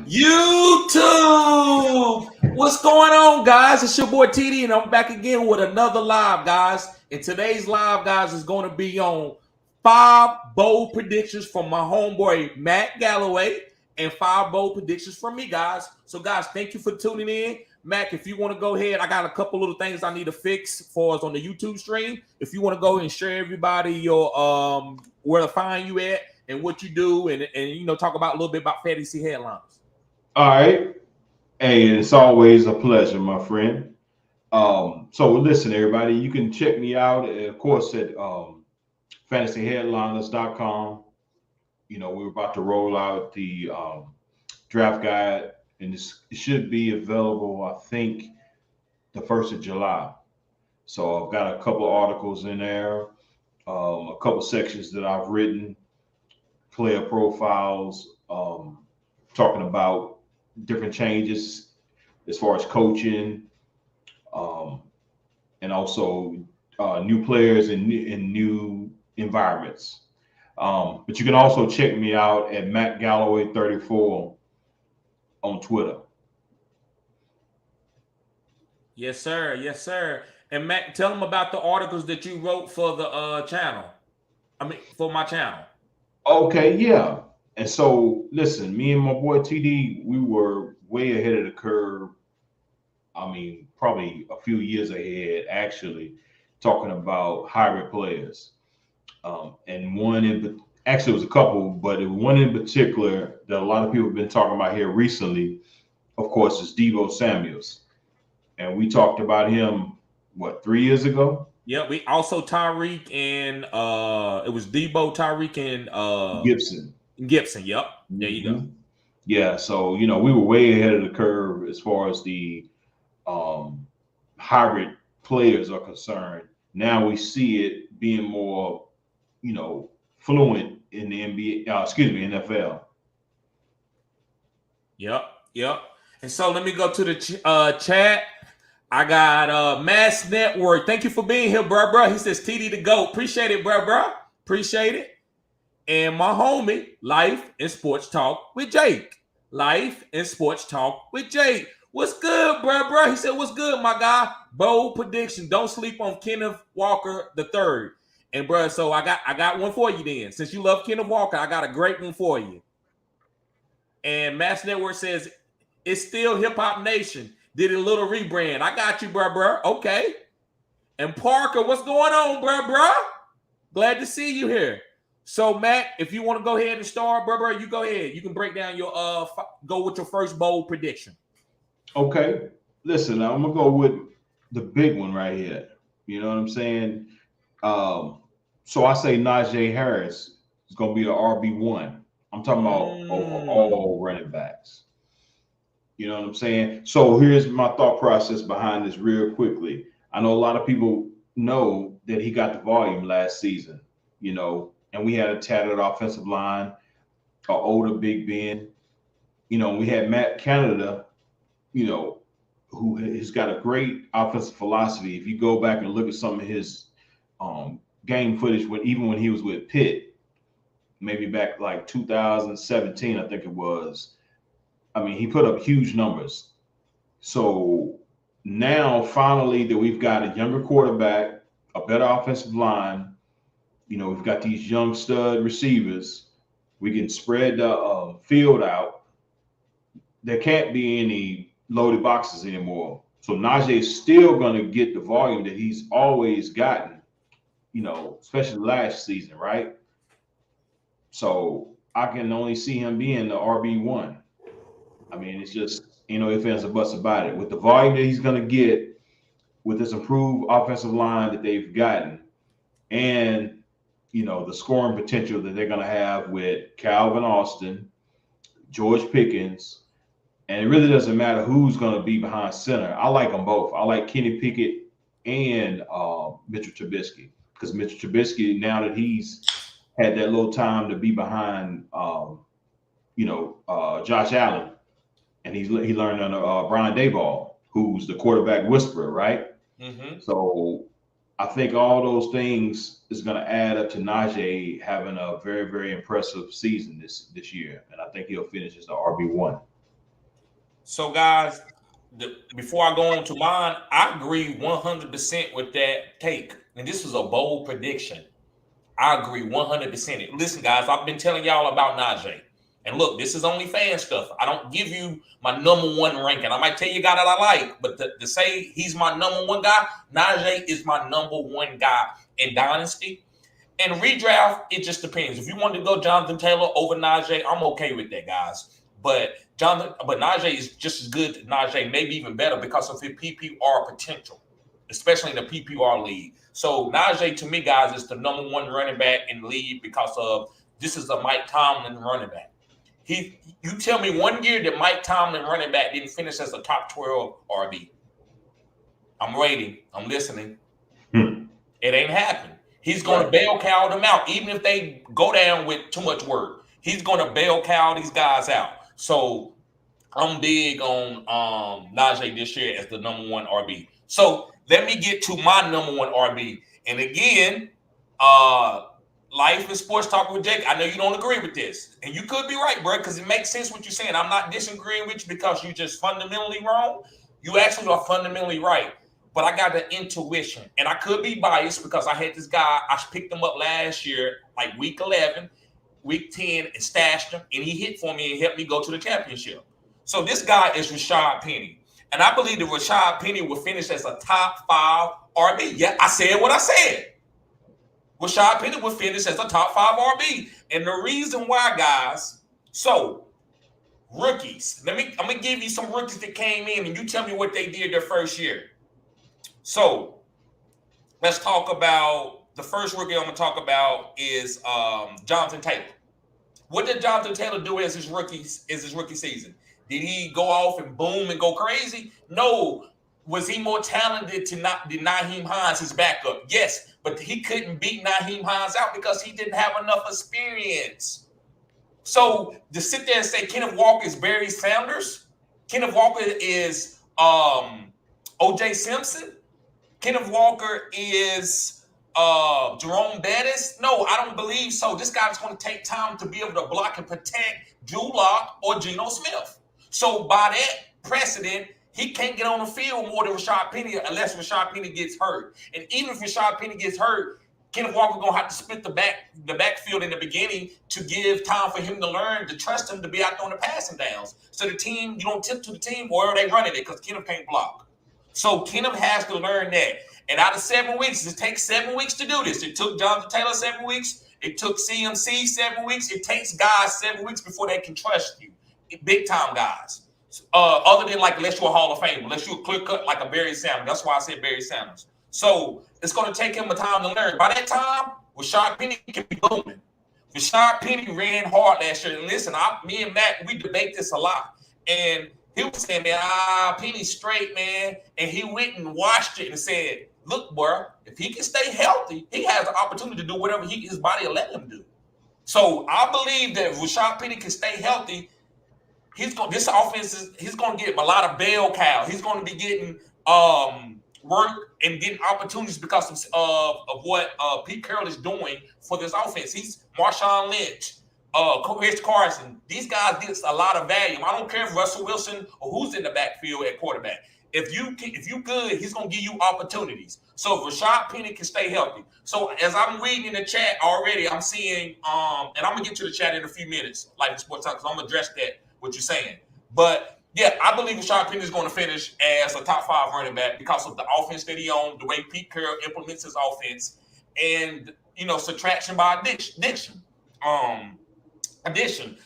YouTube. What's going on, guys? It's your boy TD, and I'm back again with another live, guys. And today's live, guys, is going to be on 5 bold predictions from my homeboy Matt Galloway and 5 bold predictions from me, guys. So, guys, thank you for tuning in. Mac, if you want to go ahead, I got a couple little things I need to fix for us on the YouTube stream. If you want to go ahead and share everybody your where to find you at and what you do, and talk about a little bit about fantasy headlines. All right. Hey, it's always a pleasure, my friend. So listen, everybody, you can check me out, of course, at fantasyheadliners.com. We're about to roll out the draft guide, and it should be available, I think, the 1st of July. So I've got a couple articles in there, a couple sections that I've written, player profiles, talking about different changes as far as coaching, um, and also new players in new environments. But you can also check me out at Matt Galloway 34 on Twitter. Yes, sir. Yes, sir. And Matt, tell them about the articles that you wrote for the channel. I mean, for my channel. Okay, yeah. And so, listen, me and my boy TD, we were way ahead of the curve. I mean, probably a few years ahead, actually, talking about hybrid players. And actually, it was a couple, but one in particular that a lot of people have been talking about here recently, of course, is Deebo Samuels. And we talked about him, what, 3 years ago? Yeah, we also Tyreek and it was Debo, Tyreek, and Gibson. Gibson. Yep. There you go. hmm Yeah, so, we were way ahead of the curve as far as the um, hybrid players are concerned. Now we see it being more, fluent in the NBA, NFL. Yep. Yep. And so let me go to the chat. I got Mass Network. Thank you for being here, bro. He says TD to go. Appreciate it, bro. Appreciate it. And my homie, Life and Sports Talk with Jake. Life and Sports Talk with Jake. What's good, bro? He said, what's good, my guy? Bold prediction. Don't sleep on Kenneth Walker the third. And bro, so I got one for you then. Since you love Kenneth Walker, I got a great one for you. And Mass Network says it's still Hip Hop Nation. Did a little rebrand. I got you, bro. Okay. And Parker, what's going on, bro? Glad to see you here. So, Matt, if you want to go ahead and start, bro, you go ahead. You can break down your go with your first bold prediction. Okay. Listen, I'm gonna go with the big one right here. You know what I'm saying? So I say Najee Harris is gonna be the RB1. I'm talking about all running backs. You know what I'm saying? So here's my thought process behind this real quickly. I know a lot of people know that he got the volume last season, and we had a tattered offensive line, an older Big Ben. We had Matt Canada, you know, who has got a great offensive philosophy. If you go back and look at some of his game footage, even when he was with Pitt, maybe back like 2017, I think it was. I mean, he put up huge numbers. So now, finally, that we've got a younger quarterback, a better offensive line, we've got these young stud receivers. We can spread the field out. There can't be any loaded boxes anymore. So Najee is still going to get the volume that he's always gotten, especially last season, right? So I can only see him being the RB1. I mean, it's just, if fans are buts about it. With the volume that he's going to get, with this improved offensive line that they've gotten, and, the scoring potential that they're going to have with Calvin Austin, George Pickens, and it really doesn't matter who's going to be behind center. I like them both. I like Kenny Pickett and Mitchell Trubisky, because Mitchell Trubisky, now that he's had that little time to be behind, Josh Allen, and he learned under Brian Daboll, who's the quarterback whisperer, right? Mm-hmm. So I think all those things is going to add up to Najee having a very, very impressive season this year, and I think he'll finish as the RB1. So, guys, before I go on to mine, I agree 100% with that take. And this was a bold prediction. I agree 100%. Listen, guys, I've been telling y'all about Najee. And look, this is only fan stuff. I don't give you my number one ranking. I might tell you a guy that I like, but to say he's my number one guy, Najee is my number one guy in Dynasty. And redraft, it just depends. If you want to go Jonathan Taylor over Najee, I'm okay with that, guys. But Najee is just as good as Najee, maybe even better because of his PPR potential, especially in the PPR league. So Najee, to me, guys, is the number one running back in the league because of this is a Mike Tomlin running back. You tell me one year that Mike Tomlin running back didn't finish as a top 12 RB. I'm waiting. I'm listening. It ain't happened. He's going to bail cow them out, even if they go down with too much work. He's going to bail cow these guys out. So I'm big on Najee this year as the number one RB. So let me get to my number one RB. And again, Life and Sports Talk with Jake. I know you don't agree with this. And you could be right, bro, because it makes sense what you're saying. I'm not disagreeing with you because you're just fundamentally wrong. You actually are fundamentally right. But I got the intuition. And I could be biased because I had this guy. I picked him up last year, like week 11, week 10, and stashed him. And he hit for me and helped me go to the championship. So this guy is Rashad Penny. And I believe that Rashad Penny will finish as a top 5 RB. Yeah, I said what I said. Rashad Penny will finish as a top 5 RB. And the reason why, guys, so rookies. I'm gonna give you some rookies that came in and you tell me what they did their first year. So let's talk about the first rookie I'm gonna talk about is Jonathan Taylor. What did Jonathan Taylor do as his rookie season? Did he go off and boom and go crazy? No. Was he more talented than Nyheim Hines, his backup? Yes, but he couldn't beat Nyheim Hines out because he didn't have enough experience. So to sit there and say Kenneth Walker is Barry Sanders, Kenneth Walker is O.J. Simpson, Kenneth Walker is Jerome Bettis? No, I don't believe so. This guy's going to take time to be able to block and protect Drew Lock or Geno Smith. So by that precedent, he can't get on the field more than Rashad Penny unless Rashad Penny gets hurt. And even if Rashad Penny gets hurt, Kenneth Walker going to have to split the backfield in the beginning to give time for him to learn, to trust him to be out there on the passing downs. So the team, you don't tip to the team or they running it because Kenneth can't block. So Kenneth has to learn that. And out of 7 weeks, it takes 7 weeks to do this. It took Jonathan Taylor 7 weeks. It took CMC 7 weeks. It takes guys 7 weeks before they can trust you. Big time guys. Other than like unless you're a Hall of Fame, unless you're a clear cut like a Barry Sanders. That's why I said Barry Sanders. So it's going to take him a time to learn. By that time, Rashad Penny can be booming. Rashad Penny ran hard last year. And listen, me and Matt, we debate this a lot. And he was saying, man, Penny's straight, man. And he went and watched it and said, look, bro, if he can stay healthy, he has the opportunity to do whatever his body will let him do. So I believe that if Rashad Penny can stay healthy, he's going to get a lot of bail cow. He's going to be getting work and getting opportunities because of what Pete Carroll is doing for this offense. He's Marshawn Lynch, Chris Carson. These guys get a lot of value. I don't care if Russell Wilson or who's in the backfield at quarterback. If you good, he's going to give you opportunities. So if Rashad Penny can stay healthy. So as I'm reading in the chat already, I'm seeing, and I'm going to get to the chat in a few minutes, like the sports talk, because I'm going to address that, what you're saying. But yeah, I believe Rashad Penny is going to finish as a top 5 running back because of the offense that he owns, the way Pete Carroll implements his offense, and subtraction by addition.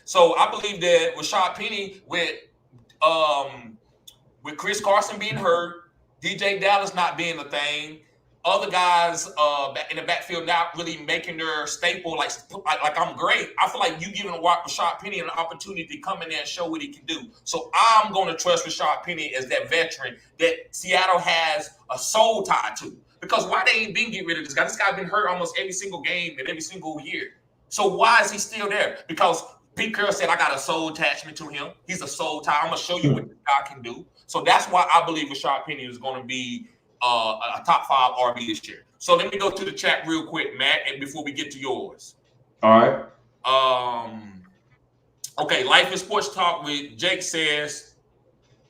So I believe that Rashad Penny with Chris Carson being hurt, DJ Dallas not being a thing, other guys in the backfield not really making their staple like I'm great. I feel like you giving Rashad Penny an opportunity to come in there and show what he can do. So I'm going to trust Rashad Penny as that veteran that Seattle has a soul tie to. Because why they ain't been getting rid of this guy? This guy been hurt almost every single game and every single year. So why is he still there? Because Pete Carroll said, I got a soul attachment to him. He's a soul tie. I'm going to show you what this guy can do. So that's why I believe Rashad Penny is going to be a top 5 RB this year. So let me go to the chat real quick, Matt, and before we get to yours. All right. Okay, Life and Sports Talk with Jake says,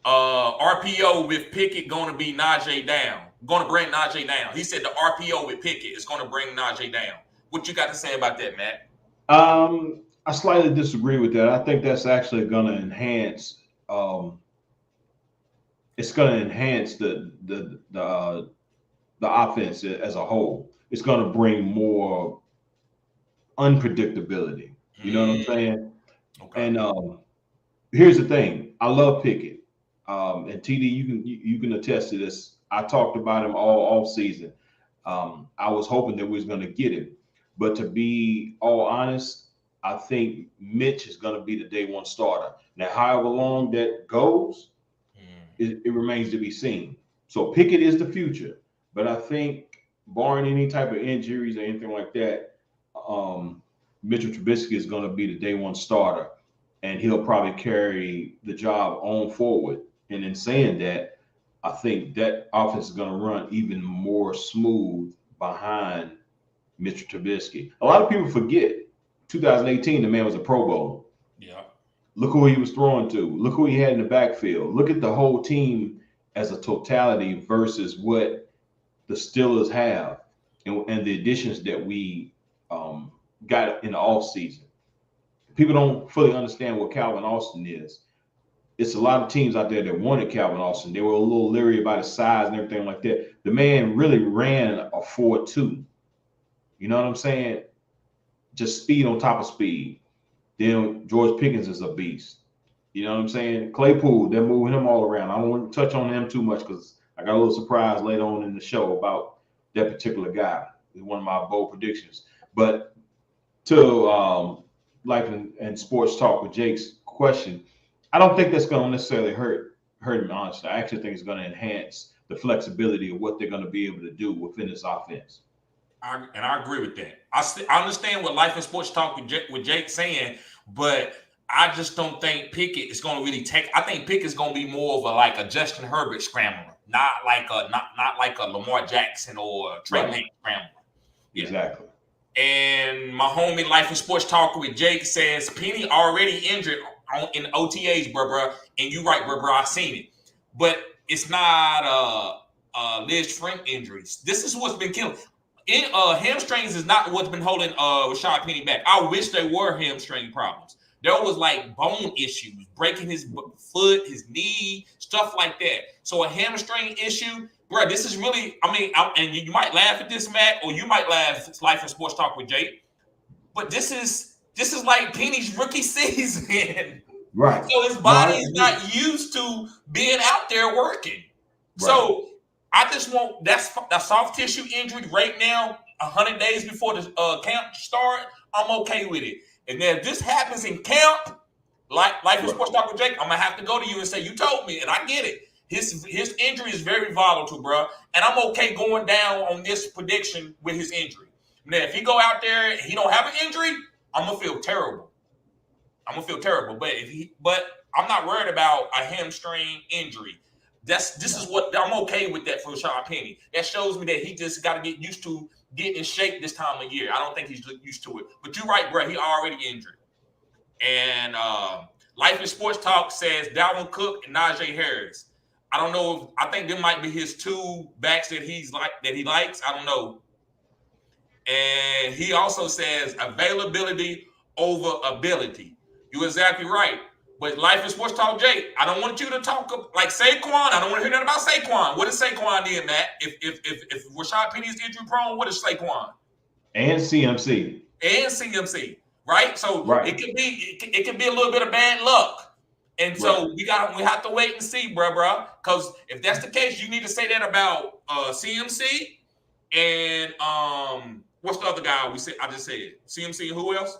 RPO with Pickett going to be Najee down. Going to bring Najee down. He said the RPO with Pickett is going to bring Najee down. What you got to say about that, Matt? I slightly disagree with that. I think that's actually going to enhance. It's going to enhance the offense as a whole. It's going to bring more unpredictability. You know what I'm saying? Okay. And here's the thing: I love Pickett, and TD, you can attest to this. I talked about him all season. I was hoping that we was going to get him, but to be all honest, I think Mitch is going to be the day one starter. Now, however long that goes, it remains to be seen. So Pickett is the future, but I think barring any type of injuries or anything like that, Mitchell Trubisky is going to be the day one starter, and he'll probably carry the job on forward. And in saying that, I think that offense is going to run even more smooth behind Mitchell Trubisky. A lot of people forget 2018, the man was a Pro Bowler. Yeah. Look who he was throwing to. Look who he had in the backfield. Look at the whole team as a totality versus what the Steelers have and the additions that we got in the offseason. People don't fully understand what Calvin Austin is. It's a lot of teams out there that wanted Calvin Austin. They were a little leery about his size and everything like that. The man really ran a 4.2. You know what I'm saying? Just speed on top of speed. Then George Pickens is a beast. You know what I'm saying? Claypool, they're moving him all around. I don't want to touch on him too much because I got a little surprise later on in the show about that particular guy. It's one of my bold predictions. But to Life and Sports Talk with Jake's question, I don't think that's going to necessarily hurt him, honestly. I actually think it's going to enhance the flexibility of what they're going to be able to do within this offense. I agree with that. I understand what Life and Sports Talk with Jake saying, but I just don't think Pickett is going to really take. I think Pickett's going to be more of a Justin Herbert scrambler, not like a Lamar Jackson or Trey Lance scrambler. Yeah. Exactly. And my homie Life and Sports Talk with Jake says Penny already injured in OTAs, bro. And you right, bro. I seen it, but it's not Liz Frank injuries. This is what's been killing. Hamstrings is not what's been holding Rashad Penny back. I wish they were hamstring problems. There was like bone issues, breaking his foot, his knee, stuff like that. So a hamstring issue, bro, this is really, and you might laugh at this, Matt, or you might laugh at Life and Sports Talk with Jake, but this is like Penny's rookie season. Right. So his body is not used to being out there working. Right. So I just want that soft tissue injury right now, 100 days before the camp start. I'm okay with it. And then if this happens in camp, like in Sports Talk with Jake, I'm gonna have to go to you and say you told me, and I get it. His injury is very volatile, bro, and I'm okay going down on this prediction with his injury. Now, if he go out there and he don't have an injury, I'm gonna feel terrible. But I'm not worried about a hamstring injury. This is what I'm okay with that for Rashad Penny. That shows me that he just got to get used to getting in shape this time of year. I don't think he's used to it. But you're right, bro. He already injured. And Life and Sports Talk says Dalvin Cook and Najee Harris. I don't know. I think them might be his two backs that he likes. I don't know. And he also says availability over ability. You're exactly right. But Life and Sports Talk, Jake, I don't want you to talk like Saquon. I don't want to hear nothing about Saquon. What is Saquon did, Matt? If Rashad Penny is injury prone, what is Saquon? And CMC. Right? So it could be a little bit of bad luck. And so we have to wait and see, bro. Because if that's the case, you need to say that about CMC and what's the other guy I just said? CMC and who else?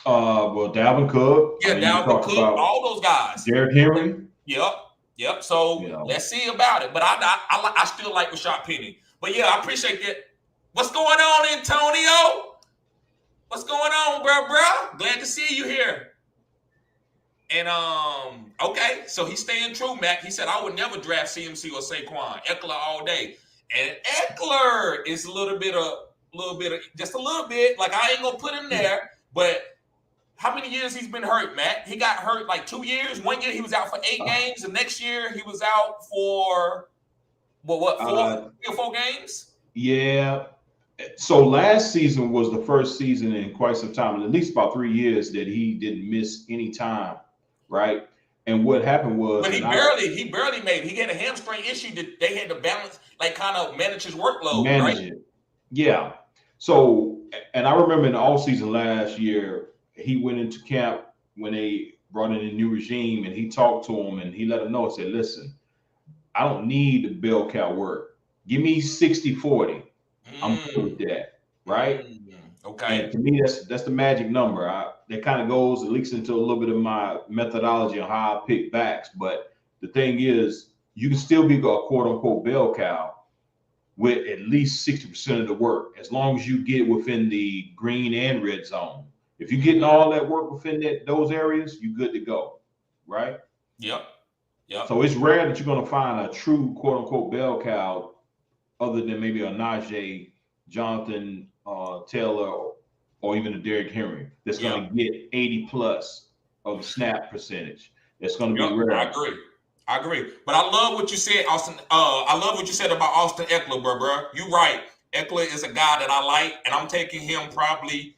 Dalvin Cook. Yeah, Dalvin Cook, all those guys. Derrick Henry. Yep. So let's see about it. But I still like Rashad Penny. But yeah, I appreciate that. What's going on, Antonio? What's going on, bro? Glad to see you here. And okay, so he's staying true, Mac. He said I would never draft CMC or Saquon. Eckler all day. And Eckler is a little bit, just a little bit. Like I ain't gonna put him there, but How many years he's been hurt, Matt? He got hurt like 2 years. 1 year he was out for 8 games. The next year he was out for what 3 or 4 games? Yeah. So last season was the first season in quite some time, at least about 3 years, that he didn't miss any time, right? And what happened was, but he barely made it. He had a hamstring issue that they had to balance, like kind of manage his workload, manage right? it. Yeah. So, and I remember in the off season last year, he went into camp when they brought in a new regime, and he talked to him and he let him know and said, listen, I don't need the bell cow work. Give me 60-40. I'm good with that, right? Okay. And to me, that's the magic number. That kind of goes, it leaks into a little bit of my methodology on how I pick backs. But the thing is, you can still be a quote unquote bell cow with at least 60% of the work, as long as you get within the green and red zone. If you're getting all that work within those areas, you're good to go, right? Yep. So it's rare that you're going to find a true quote unquote bell cow, other than maybe a Najee, Jonathan Taylor, or even a Derrick Henry, that's going to get 80 plus of the snap percentage. It's going to be rare. I agree. But I love what you said, Austin. I love what you said about Austin Ekeler, bro. You're right. Ekeler is a guy that I like, and I'm taking him probably.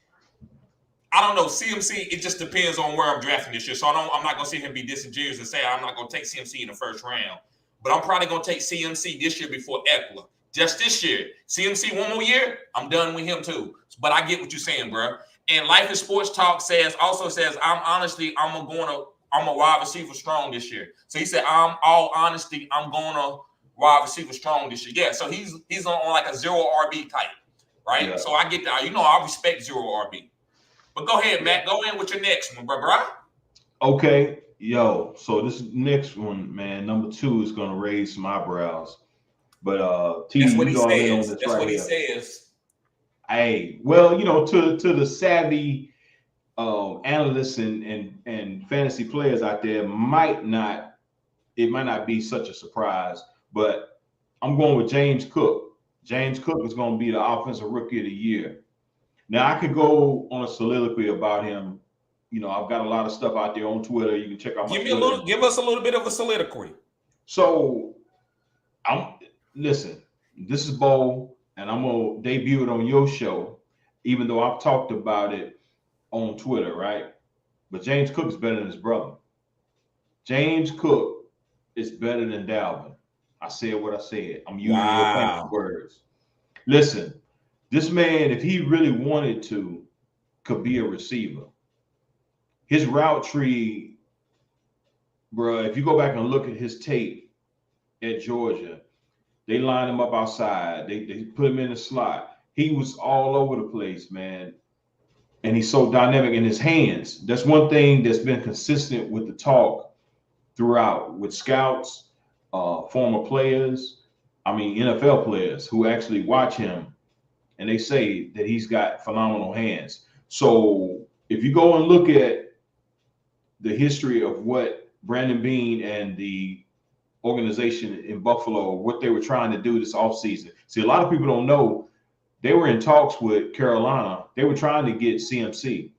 I don't know, CMC. It just depends on where I'm drafting this year. So I'm not gonna see him be disingenuous and say I'm not gonna take CMC in the first round. But I'm probably gonna take CMC this year before Ekeler. Just this year. CMC 1 more year, I'm done with him too. But I get what you're saying, bro. And Life is Sports Talk also says I'm a wide receiver strong this year. So he said, I'm going to wide receiver strong this year. Yeah, so he's on like a 0 RB type, right? Yeah. So I get that. I respect 0 RB. But go ahead, Matt. Go in with your next one, bro. Okay. Yo, so this next one, man, number 2 is going to raise some eyebrows. But that's what he says. That's what he says. Hey, well, to the savvy analysts and fantasy players out there, it might not be such a surprise, but I'm going with James Cook. James Cook is going to be the offensive rookie of the year. Now, I could go on a soliloquy about him. I've got a lot of stuff out there on Twitter. You can check out my Twitter. Give us a little bit of a soliloquy. So, listen, this is Bo, and I'm going to debut it on your show, even though I've talked about it on Twitter, right? But James Cook is better than his brother. James Cook is better than Dalvin. I said what I said. I'm using your fancy words. Listen, this man, if he really wanted to, could be a receiver. His route tree, bro, if you go back and look at his tape at Georgia, they line him up outside. They put him in the slot. He was all over the place, man. And he's so dynamic in his hands. That's one thing that's been consistent with the talk throughout, with scouts, former players, NFL players who actually watch him, and they say that he's got phenomenal hands. So if you go and look at the history of what Brandon Beane and the organization in Buffalo, what they were trying to do this offseason. See, a lot of people don't know they were in talks with Carolina. They were trying to get CMC.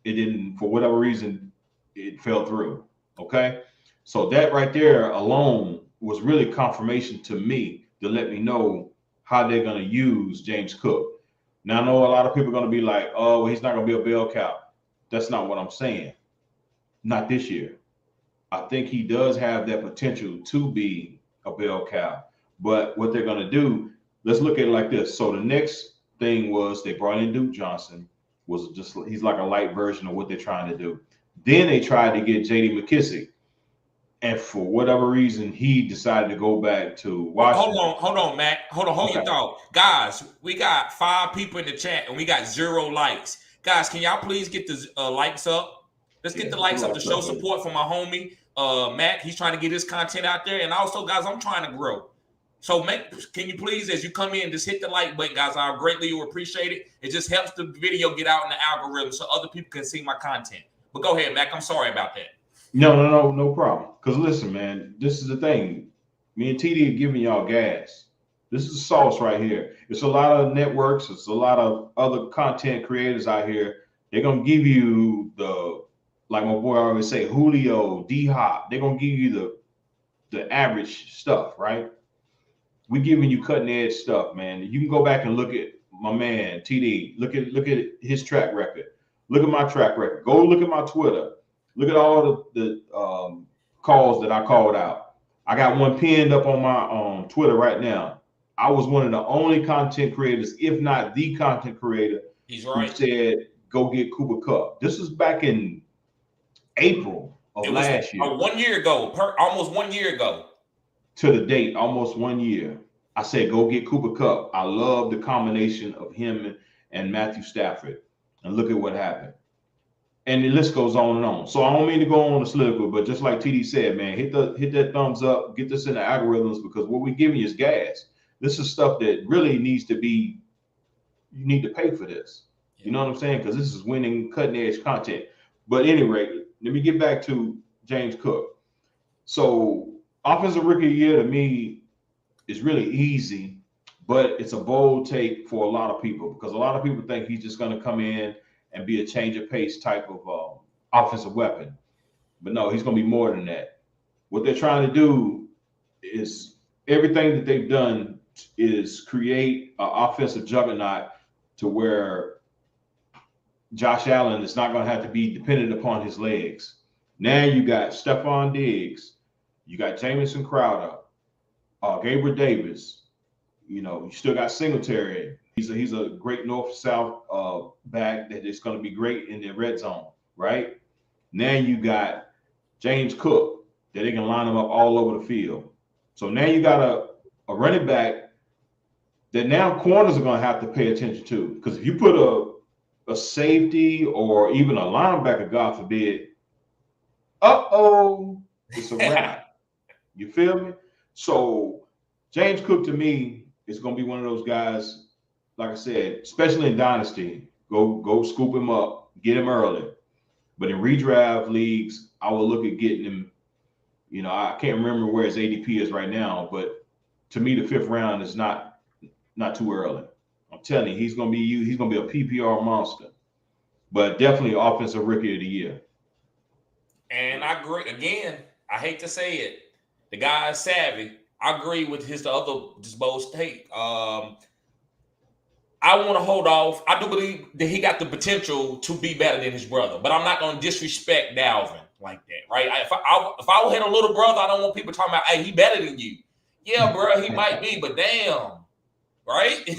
It didn't, for whatever reason, it fell through. Okay. So that right there alone was really confirmation to me to let me know how they're going to use James Cook. Now, I know a lot of people are going to be like, oh, well, he's not going to be a bell cow. That's not what I'm saying. Not this year. I think he does have that potential to be a bell cow. But what they're going to do, let's look at it like this. So the next thing was they brought in Duke Johnson. He's like a light version of what they're trying to do. Then they tried to get J.D. McKissick. And for whatever reason, he decided to go back to Washington. Hold on, Matt. Hold your thought. Guys, we got 5 people in the chat and we got 0 likes. Guys, can y'all please get the likes up? Let's get the likes up to show support for my homie, Matt. He's trying to get his content out there. And also, guys, I'm trying to grow. So can you please, as you come in, just hit the like button, guys. I greatly appreciate it. It just helps the video get out in the algorithm so other people can see my content. But go ahead, Mac. I'm sorry about that. No problem. Because listen, man, this is the thing. Me and TD are giving y'all gas. This is sauce right here. It's a lot of networks. It's a lot of other content creators out here They're gonna give you like my boy always say, Julio, D Hop. They're gonna give you the average stuff, right? We giving you cutting edge stuff, man. You can go back and look at my man TD. Look at his track record. Look at my track record. Go look at my Twitter. Look at all the calls that I called out. I got one pinned up on my Twitter right now. I was one of the only content creators, if not the content creator, He's right. who said go get Cooper Kupp. This was back in April of last year. 1 year ago, almost 1 year ago. To the date, almost 1 year. I said, go get Cooper Kupp. I love the combination of him and Matthew Stafford. And look at what happened. And the list goes on and on. So I don't mean to go on a soliloquy, but just like TD said, man, hit that thumbs up, get this in the algorithms, because what we're giving you is gas. This is stuff that really needs to be, you need to pay for this. You know what I'm saying? Because this is winning, cutting edge content. But at any rate, let me get back to James Cook. So offensive rookie of the year to me is really easy, but it's a bold take for a lot of people, because a lot of people think he's just going to come in and be a change of pace type of offensive weapon. But no, he's going to be more than that. What they're trying to do is everything that they've done is create an offensive juggernaut to where Josh Allen is not going to have to be dependent upon his legs. Now you got Stephon Diggs, you got Jamison Crowder, Gabriel Davis. You know, you still got Singletary. He's a great north-south back that is going to be great in the red zone, right? Now you got James Cook that they can line him up all over the field. So now you got a running back that now corners are going to have to pay attention to, because if you put a safety or even a linebacker, God forbid, it's a wrap. You feel me? So James Cook to me is going to be one of those guys, like I said, especially in Dynasty, go scoop him up, get him early. But in redraft leagues, I will look at getting him. You know, I can't remember where his ADP is right now, but to me, the 5th round is not too early. I'm telling you, he's going to be a PPR monster, but definitely offensive rookie of the year. And I agree. Again, I hate to say it, the guy is savvy. I agree with the other bold take. I want to hold off. I do believe that he got the potential to be better than his brother, but I'm not going to disrespect Dalvin like that, right? If I had a little brother, I don't want people talking about, hey, he better than you. Yeah, bro, he might be, but damn, right?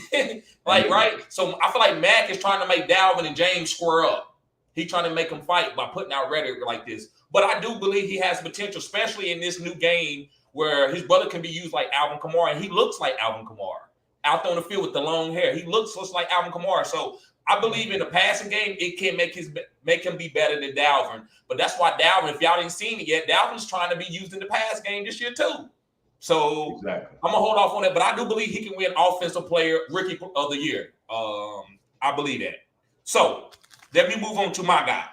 Right? So I feel like Mac is trying to make Dalvin and James square up. He's trying to make them fight by putting out rhetoric like this. But I do believe he has potential, especially in this new game where his brother can be used like Alvin Kamara, and he looks like Alvin Kamara out there on the field with the long hair. He looks just like Alvin Kamara. So I believe in the passing game, it can make him be better than Dalvin. But that's why Dalvin, if y'all didn't seen it yet, Dalvin's trying to be used in the pass game this year too. So exactly. I'm going to hold off on that, but I do believe he can win Offensive Player Rookie of the Year. I believe that. So let me move on to my guy.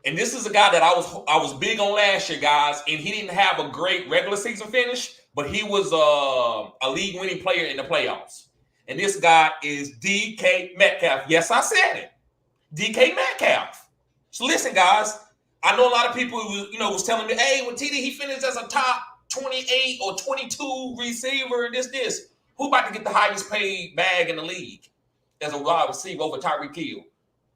And this is a guy that I was big on last year, guys, and he didn't have a great regular season finish, but he was a league-winning player in the playoffs. And this guy is DK Metcalf. Yes, I said it. DK Metcalf. So listen, guys, I know a lot of people was telling me, hey, well, TD, he finished as a top 28 or 22 receiver and this. Who about to get the highest paid bag in the league as a wide receiver over Tyreek Hill?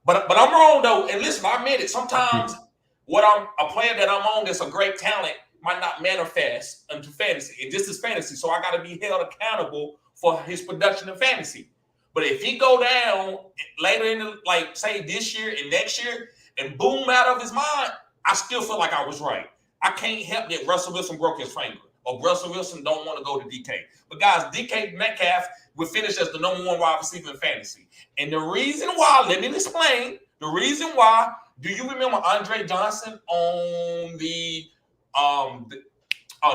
But I'm wrong, though. And listen, I admit it. Sometimes a player that I'm on that's a great talent might not manifest into fantasy. And this is fantasy, so I got to be held accountable for his production in fantasy. But if he go down later in say this year and next year and boom out of his mind, I still feel like I was right. I can't help that Russell Wilson broke his finger or Russell Wilson don't want to go to DK. But guys, DK Metcalf will finish as the number 1 wide receiver in fantasy. And the reason why, let me explain, the reason why, do you remember Andre Johnson on the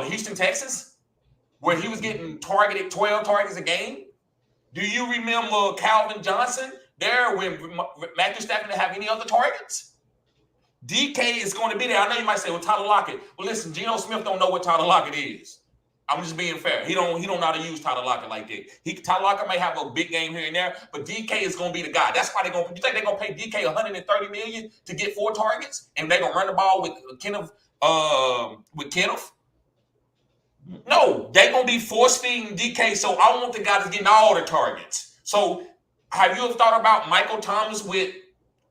Houston Texans, where he was getting targeted 12 targets a game? Do you remember Calvin Johnson there when Matthew Stafford didn't have any other targets? DK is going to be there. I know you might say, well, Tyler Lockett. Well, listen, Geno Smith don't know what Tyler Lockett is. I'm just being fair. He don't know how to use Tyler Lockett like that. Tyler Lockett may have a big game here and there, but DK is gonna be the guy. That's why they're gonna. You think they're gonna pay DK $130 million to get 4 targets, and they're gonna run the ball with Kenneth? No, they're gonna be force feeding DK. So I want the guy that's getting all the targets. So have you ever thought about Michael Thomas with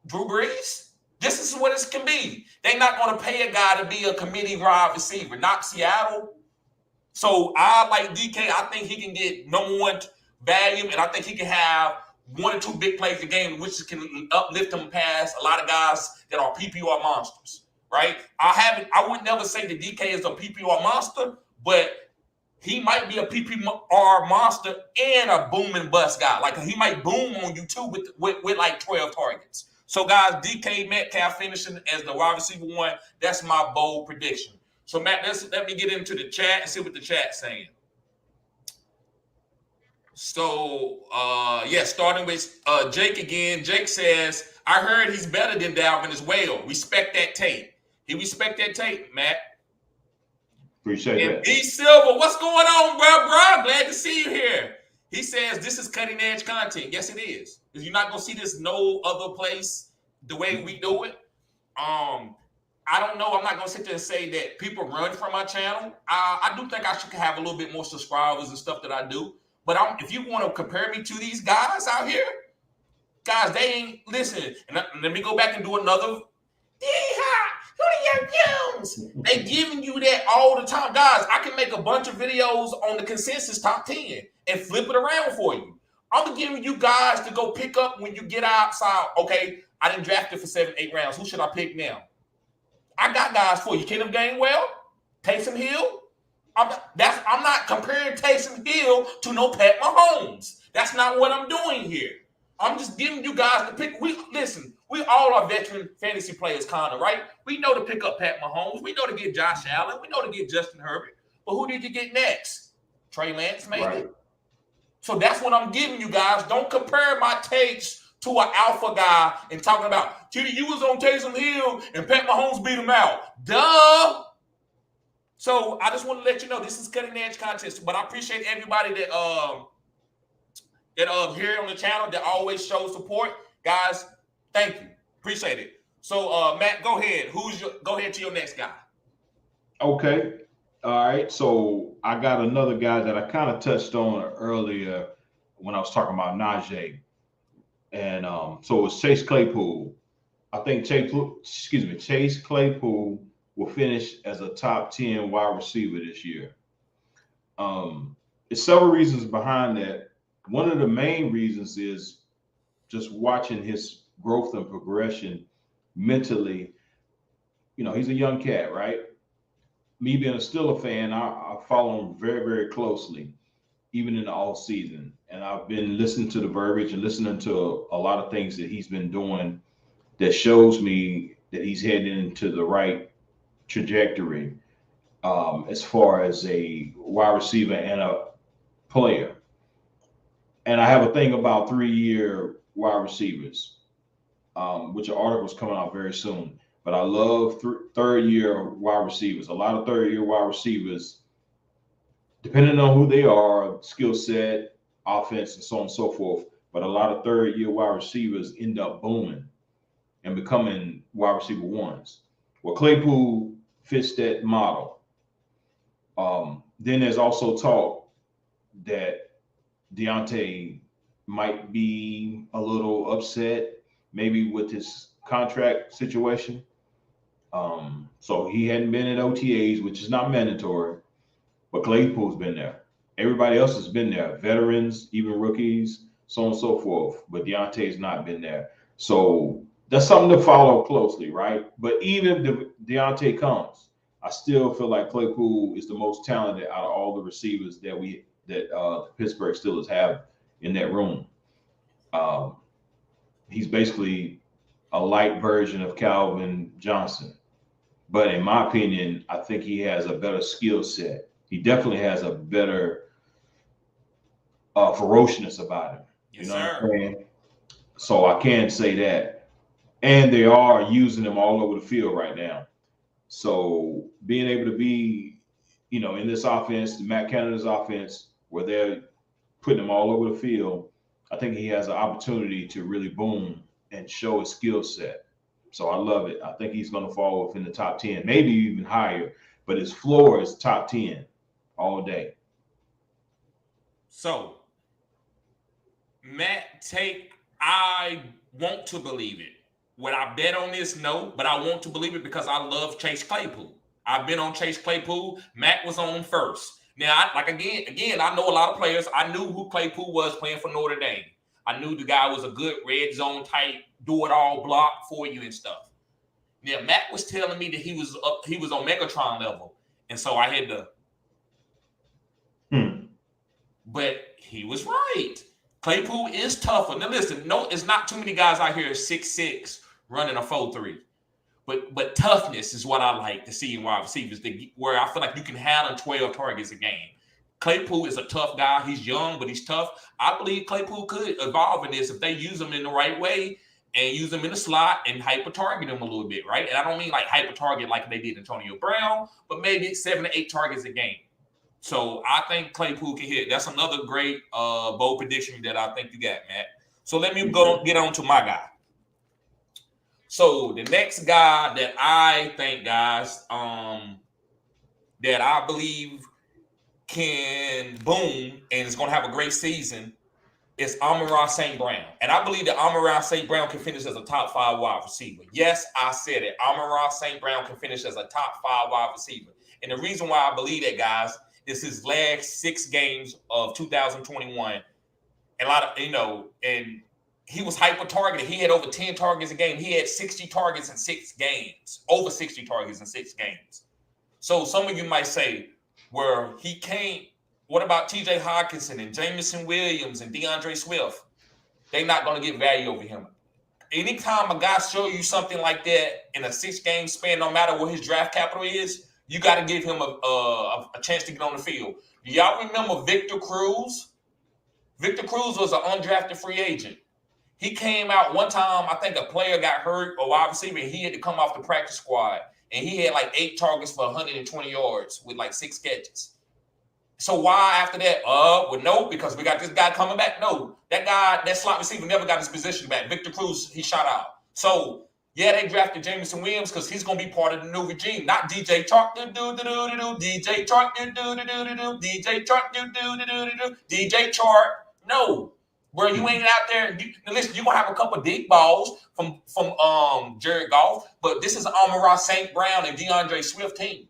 Drew Brees? This is what it can be. They're not gonna pay a guy to be a committee wide receiver, not Seattle. So I like DK. I think he can get number 1 value, and I think he can have 1 or 2 big plays a game, which can uplift him past a lot of guys that are PPR monsters, right? I would never say that DK is a PPR monster, but he might be a PPR monster and a boom and bust guy. Like he might boom on you too with like 12 targets. So guys, DK Metcalf finishing as the wide receiver 1. That's my bold prediction. So, Matt, let me get into the chat and see what the chat's saying. So, starting with Jake again. Jake says, I heard he's better than Dalvin as well. Respect that tape. He respect that tape, Matt. Appreciate that. B Silver, what's going on, bro? Glad to see you here. He says, this is cutting edge content. Yes, it is. You're not going to see this no other place the way we do it. I don't know. I'm not going to sit there and say that people run from my channel. I do think I should have a little bit more subscribers and stuff that I do. But if you want to compare me to these guys out here, guys, they ain't listen. And let me go back and do another. Jones. They giving you that all the time. Guys, I can make a bunch of videos on the consensus top 10 and flip it around for you. I'm giving you guys to go pick up when you get outside. Okay, I didn't draft it for 7-8 rounds. Who should I pick now? I got guys for you. Kenneth Gainwell, Taysom Hill. I'm not comparing Taysom Hill to no Pat Mahomes. That's not what I'm doing here. I'm just giving you guys to pick. We all are veteran fantasy players, Connor, right? We know to pick up Pat Mahomes. We know to get Josh Allen. We know to get Justin Herbert. But who did you get next? Trey Lance, maybe? Right. So that's what I'm giving you guys. Don't compare my takes to an alpha guy and talking about, TD, you was on Taysom Hill and Pat Mahomes beat him out. Duh. So I just want to let you know this is cutting edge contest. But I appreciate everybody that here on the channel that always shows support. Guys, thank you. Appreciate it. So Matt, go ahead. Go ahead to your next guy. Okay. All right. So I got another guy that I kind of touched on earlier when I was talking about Najee. And so it's Chase Claypool. I think Chase Claypool will finish as a top 10 wide receiver this year. There's several reasons behind that. One of the main reasons is just watching his growth and progression mentally. You know, he's a young cat, right? Me being a Steelers fan, I follow him very, very closely, even in the off season. And I've been listening to the verbiage and listening to a lot of things that he's been doing that shows me that he's heading into the right trajectory as far as a wide receiver and a player. And I have a thing about 3-year wide receivers, which an article is coming out very soon. But I love third-year wide receivers. A lot of third-year wide receivers, depending on who they are, skill set, offense, and so on and so forth. But a lot of third-year wide receivers end up booming and becoming wide receiver ones. Well, Claypool fits that model. Then there's also talk that Deontay might be a little upset, maybe with his contract situation. So he hadn't been in OTAs, which is not mandatory, but Claypool's been there. Everybody else has been there, veterans, even rookies, so on and so forth. But Deontay's not been there. So that's something to follow closely, right? But even if Deontay comes, I still feel like Claypool is the most talented out of all the receivers that Pittsburgh Steelers have in that room. He's basically a light version of Calvin Johnson. But in my opinion, I think he has a better skill set. He definitely has a better ferociousness about him. You know what I'm saying? So I can say that. And they are using him all over the field right now. So being able to be in this offense, the Matt Canada's offense, where they're putting him all over the field, I think he has an opportunity to really boom and show his skill set. So I love it. I think he's going to fall within the top 10, maybe even higher, but his floor is top 10 all day. So, Matt, I want to believe it. Would I bet on this? No, but I want to believe it because I love Chase Claypool. I've been on Chase Claypool. Matt was on him first. Now, again, I know a lot of players. I knew who Claypool was playing for Notre Dame. I knew the guy was a good red zone type, do it all block for you and stuff. Now, Matt was telling me that he was on Megatron level, and so I had to. But he was right. Claypool is tougher. Now listen, no, it's not too many guys out here 6'6" running a 4.3. But toughness is what I like to see in wide receivers, where I feel like you can handle 12 targets a game. Claypool is a tough guy. He's young, but he's tough. I believe Claypool could evolve in this if they use him in the right way and use him in the slot and hyper-target him a little bit, right? And I don't mean like hyper-target like they did Antonio Brown, but maybe 7 to 8 targets a game. So I think Claypool can hit. That's another great bold prediction that I think you got, Matt. So let me get on to my guy. So the next guy that I think, guys, that I believe can boom and is going to have a great season is Amon-Ra St. Brown. And I believe that Amon-Ra St. Brown can finish as a top 5 wide receiver. Yes, I said it. Amon-Ra St. Brown can finish as a top 5 wide receiver. And the reason why I believe that, guys, is his last 6 games of 2021. And a lot of, and he was hyper-targeted. He had over 10 targets a game. He had 60 targets in 6 games, over 60 targets in 6 games. So some of you might say, well, he can't. What about T.J. Hockenson and Jameson Williams and DeAndre Swift? They're not going to get value over him. Anytime a guy show you something like that in a 6-game span, no matter what his draft capital is, you got to give him a chance to get on the field. Do y'all remember Victor Cruz? Victor Cruz was an undrafted free agent. He came out one time, I think a player got hurt, a wide receiver, and he had to come off the practice squad. And he had like 8 targets for 120 yards with like 6 catches. So why after that? Well, no, because we got this guy coming back. No, that slot receiver never got his position back. Victor Cruz, he shot out. So yeah, they drafted Jameson Williams because he's going to be part of the new regime. Not DJ Chark, DJ Chark, DJ Chark, DJ Chark. No, bro, you ain't out there. Listen, you're going to have a couple of deep balls from Jared Goff, but this is Amon-Ra St. Brown and DeAndre Swift team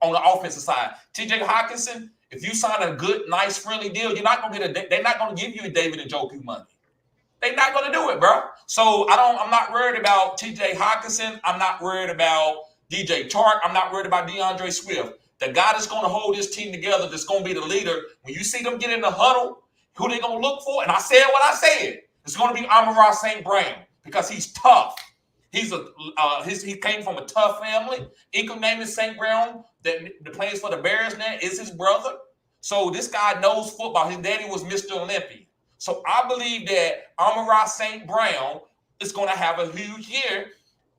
on the offensive side. T.J. Hockenson, if you sign a good, nice, friendly deal, they're not going to give you a David Njoku money. They're not going to do it, bro. So I'm not worried about T.J. Hockenson. I'm not worried about DJ Chark. I'm not worried about DeAndre Swift. The guy that's going to hold this team together, that's going to be the leader, when you see them get in the huddle, who they going to look for? And I said what I said. It's going to be Amon-Ra St. Brown because he's tough. He came from a tough family. Equal name is St. Brown that plays for the Bears now is his brother. So this guy knows football. His daddy was Mr. Olympia. So I believe that Amon-Ra St. Brown is going to have a huge year.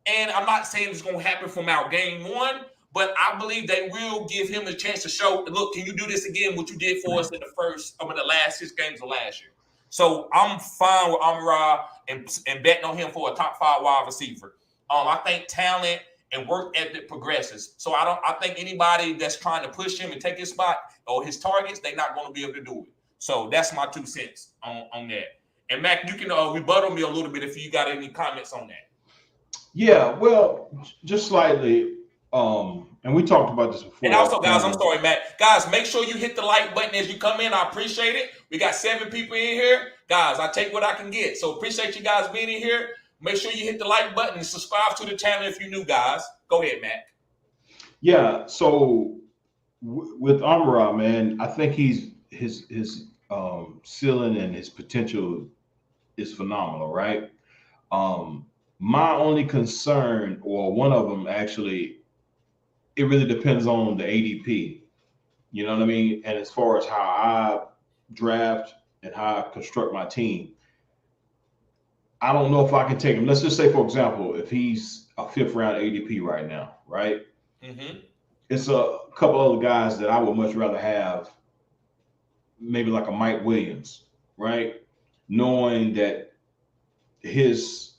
And I'm not saying it's going to happen from our game 1, but I believe they will give him a chance to show, look, can you do this again, what you did for us in the last 6 games of last year. So I'm fine with Amon-Ra and betting on him for a top 5 wide receiver. I think talent and work ethic progresses. So I think anybody that's trying to push him and take his spot or his targets, they're not going to be able to do it. So that's my 2 cents on that. And Mac, you can rebuttal me a little bit if you got any comments on that. Yeah, well, just slightly. And we talked about this before. And also, guys, I'm sorry, Matt. Guys, make sure you hit the like button as you come in. I appreciate it. We got 7 people in here. Guys, I take what I can get. So appreciate you guys being in here. Make sure you hit the like button and subscribe to the channel if you're new, guys. Go ahead, Matt. Yeah, so with Amon-Ra, man, I think his ceiling and his potential is phenomenal, right? My only concern, or one of them actually, it really depends on the ADP. You know what I mean? And as far as how I draft and how I construct my team, I don't know if I can take him. Let's just say, for example, if he's a 5th round ADP right now, right? Mm-hmm. it's a couple other guys that I would much rather have, maybe like a Mike Williams, right? Knowing that his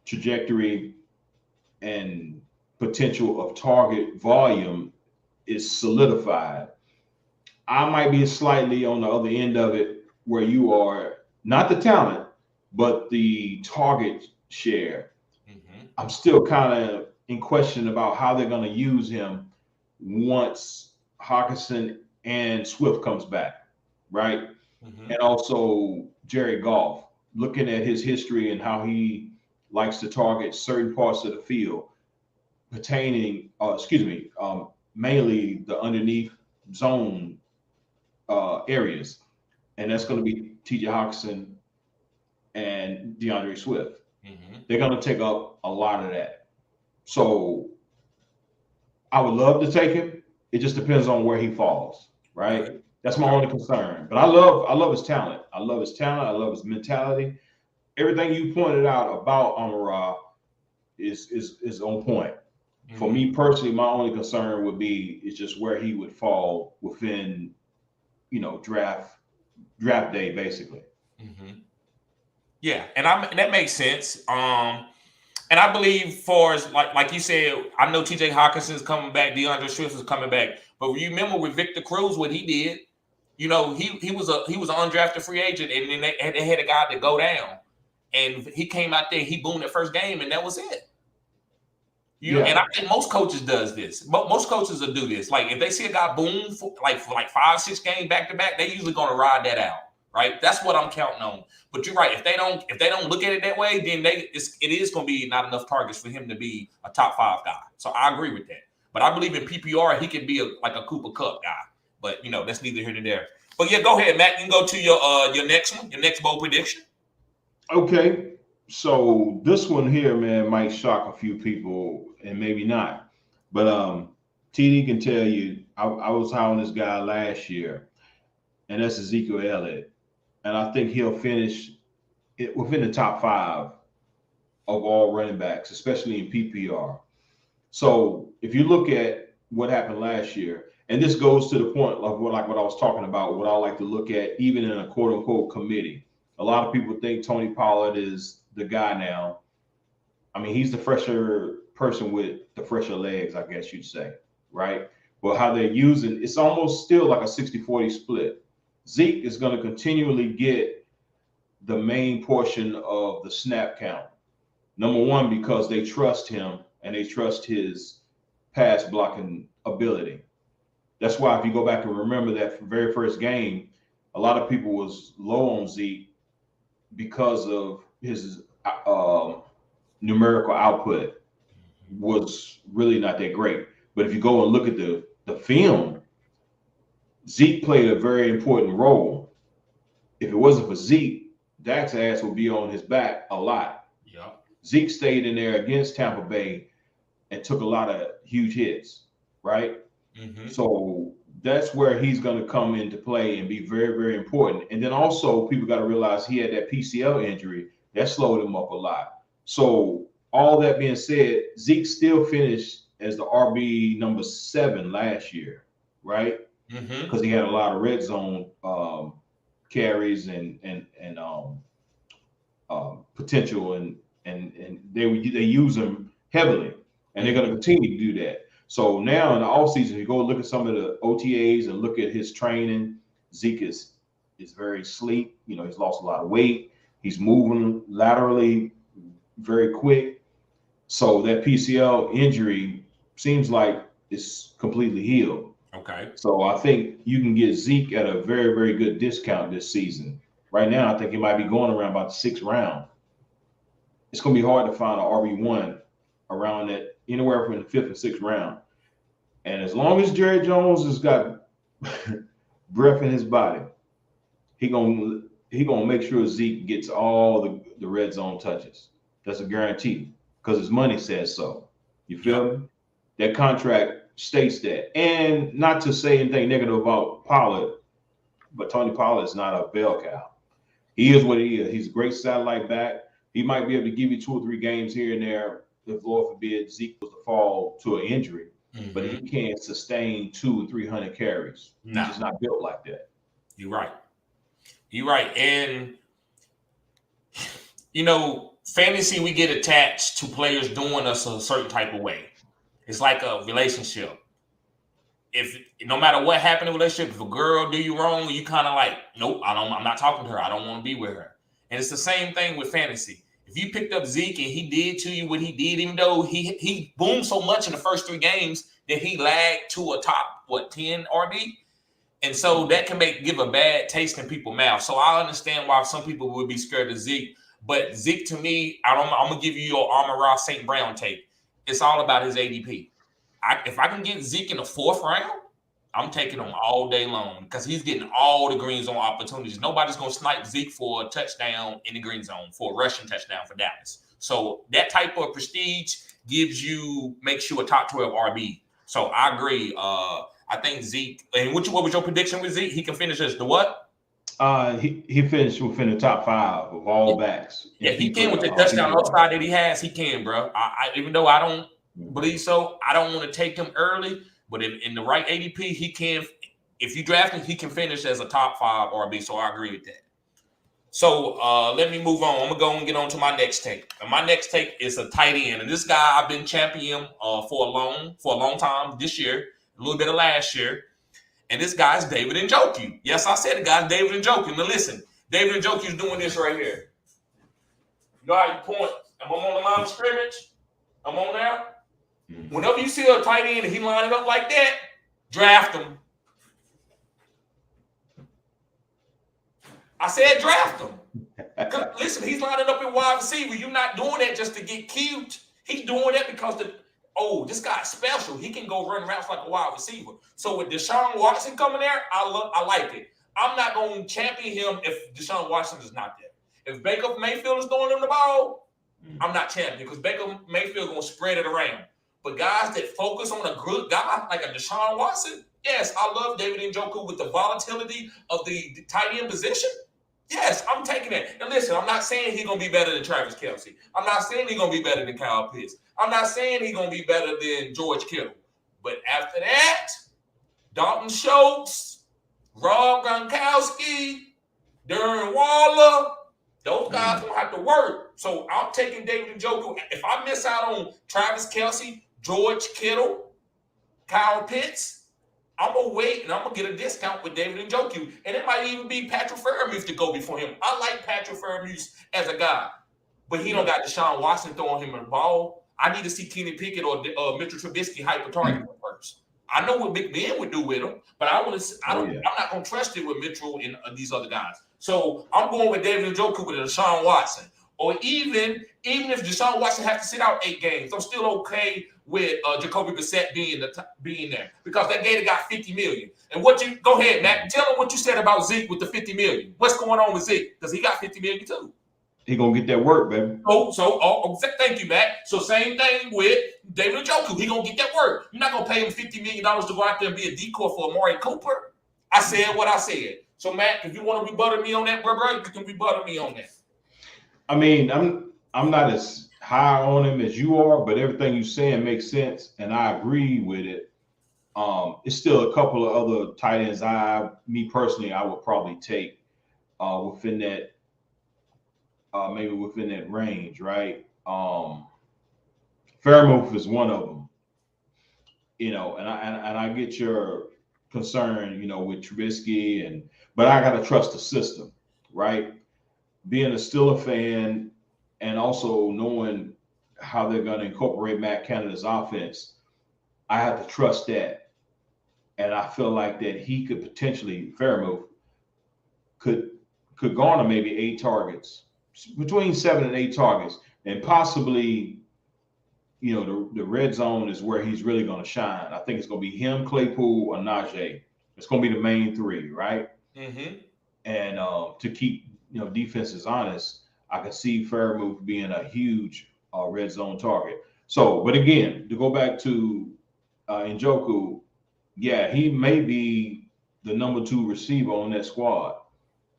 trajectory and potential of target volume is solidified. I might be slightly on the other end of it where you are not the talent, but the target share. Mm-hmm. I'm still kind of in question about how they're going to use him once Hawkinson and Swift comes back, right? Mm-hmm. And also Jared Goff, looking at his history and how he likes to target certain parts of the field pertaining, mainly the underneath zone areas, and that's going to be T.J. Hawkinson and DeAndre Swift. Mm-hmm. They're going to take up a lot of that. So I would love to take him. It just depends on where he falls, Okay. right? That's my Okay. only concern. But I love his talent. I love his talent. I love his mentality. Everything you pointed out about Amara is on point. For Mm-hmm. me personally, my only concern would be is just where he would fall within, draft day, basically. Mm-hmm. Yeah, and that makes sense. And I believe for as like you said, I know T.J. Hawkinson's coming back, DeAndre Swift is coming back. But you remember with Victor Cruz what he did? You know, he was an undrafted free agent, and then they had a guy to go down, and he came out there, he boomed that first game, and that was it. You know, and I Yeah, think most coaches does this. Most coaches will do this. Like if they see a guy boom for 5, 6 games back to back, they usually gonna ride that out, right? That's what I'm counting on. But you're right. If they don't look at it that way, then it is gonna be not enough targets for him to be a top 5 guy. So I agree with that. But I believe in PPR he could be like a Cooper Cup guy. But that's neither here nor there. But yeah, go ahead, Matt. You can go to your next one, your next bold prediction. okay. So this one here, man, might shock a few people and maybe not. But TD can tell you, I was high on this guy last year, and that's Ezekiel Elliott. And I think he'll finish it within the top 5 of all running backs, especially in PPR. So if you look at what happened last year, and this goes to the point of what I was talking about, what I like to look at, even in a quote unquote committee. A lot of people think Tony Pollard is the guy now. I mean, he's the fresher person with the fresher legs, I guess you'd say, right? But how they're using it's almost still like a 60-40 split. Zeke is going to continually get the main portion of the snap count. Number one, because they trust him and they trust his pass blocking ability. That's why if you go back and remember that very first game, a lot of people was low on Zeke because of his numerical output was really not that great. But if you go and look at the film, Zeke played a very important role. If it wasn't for Zeke, Dak's ass would be on his back a lot. Yeah. Zeke stayed in there against Tampa Bay and took a lot of huge hits, right? Mm-hmm. So that's where he's going to come into play and be very, very important. And then also, people got to realize he had that PCL injury that slowed him up a lot. So, all that being said, Zeke still finished as the RB number 7 last year, right? Mm-hmm. Because he had a lot of red zone carries and potential, and they use him heavily, and they're going to continue to do that. So now in the offseason, you go look at some of the OTAs and look at his training. Zeke is very sleek. He's lost a lot of weight. He's moving laterally very quick. So that PCL injury seems like it's completely healed. Okay. So I think you can get Zeke at a very, very good discount this season. Right now, I think he might be going around about the 6th round. It's going to be hard to find an RB1 around that, anywhere from the 5th and 6th round. And as long as Jerry Jones has got breath in his body, he gonna make sure Zeke gets all the red zone touches. That's a guarantee because his money says so. You Yep. feel me? That contract states that. And not to say anything negative about Pollard, but Tony Pollard is not a bell cow. He is what he is. He's a great satellite back. He might be able to give you 2 or 3 games here and there if, Lord forbid, Zeke was to fall to an injury. but he can't sustain 200 or 300 carries. No. He's just not built like that. You're right. You're right. And, fantasy, we get attached to players doing us a certain type of way. It's like a relationship. If no matter what happened in a relationship, if a girl do you wrong, you kind of like, nope, I'm not talking to her. I don't want to be with her. And it's the same thing with fantasy. If you picked up Zeke and he did to you what he did, even though he boomed so much in the first 3 games that he lagged to a top 10 RB, and so that can give a bad taste in people's mouth. So I understand why some people would be scared of Zeke, but Zeke to me, I'm gonna give you your Amon-Ra St. Brown take. It's all about his ADP. If I can get Zeke in the 4th round, I'm taking him all day long because he's getting all the green zone opportunities. Nobody's going to snipe Zeke for a touchdown in the green zone, for a rushing touchdown for Dallas. So that type of prestige makes you a top 12 RB. So I agree. I think Zeke, and what was your prediction with Zeke? He can finish as the what? He finished within the top 5 of all backs. Yeah, he can with the touchdown upside that he has. He can, bro. Even though I don't believe so, I don't want to take him early. But in the right ADP, he can. If you draft him, he can finish as a top 5 RB. So I agree with that. So let me move on. I'm gonna go and get on to my next take. And my next take is a tight end, and this guy I've been championing for a long time this year, a little bit of last year. And this guy's David Njoku. Yes, I said the guy's David Njoku. Now listen, David Njoku's doing this right here. You know how you point? I'm on the line of scrimmage. I'm on there. Whenever you see a tight end and he lining up like that, draft him. I said draft him. Listen, he's lining up in wide receiver. You're not doing that just to get cute. He's doing that because this guy's special. He can go run routes like a wide receiver. So with Deshaun Watson coming there, I like it. I'm not going to champion him if Deshaun Watson is not there. If Baker Mayfield is throwing him the ball, I'm not champion because Baker Mayfield going to spread it around. But guys that focus on a good guy like a Deshaun Watson, yes, I love David Njoku with the volatility of the tight end position. Yes, I'm taking that. And listen, I'm not saying he's going to be better than Travis Kelce. I'm not saying he's going to be better than Kyle Pitts. I'm not saying he's going to be better than George Kittle. But after that, Dalton Schultz, Rob Gronkowski, Darren Waller, those guys don't have to work. So I'm taking David Njoku. If I miss out on Travis Kelce, George Kittle, Kyle Pitts, I'm going to wait and I'm going to get a discount with David Njoku. And it might even be Patrick Freiermuth to go before him. I like Patrick Freiermuth as a guy, but he don't got Deshaun Watson throwing him the ball. I need to see Kenny Pickett or Mitchell Trubisky hyper-target him first. I know what Big Ben would do with him, but I'm not going to trust it with Mitchell and these other guys. So I'm going with David Njoku with Deshaun Watson. Or even if Deshaun Watson has to sit out 8 games, I'm still okay with Jacoby Brissett being there because that gator got $50 million. And go ahead, Matt, tell them what you said about Zeke with the $50 million. What's going on with Zeke? Because he got $50 million too. He gonna get that work, baby. Thank you, Matt. So same thing with David Njoku. He gonna get that work. You're not gonna pay him $50 million to go out there and be a decoy for Amari Cooper. I said what I said. So Matt, if you want to rebuttal me on that, bro, you can rebuttal me on that. I mean, I'm not as high on him as you are, but everything you're saying makes sense, and I agree with it. It's still a couple of other tight ends me personally, I would probably take within that maybe within that range, right? Freiermuth is one of them, and I get your concern, with Trubisky, but I gotta trust the system, right? Being a Steelers fan and also knowing how they're going to incorporate Matt Canada's offense, I have to trust that. And I feel like that he could potentially, Freiermuth, could garner maybe 8 targets, between 7 and 8 targets, and possibly, the red zone is where he's really going to shine. I think it's going to be him, Claypool, or Najee. It's going to be the main 3, right? Mm-hmm. And to keep defenses honest, I could see Freiermuth being a huge red zone target. So, but again, to go back to Njoku, yeah, he may be the number 2 receiver on that squad.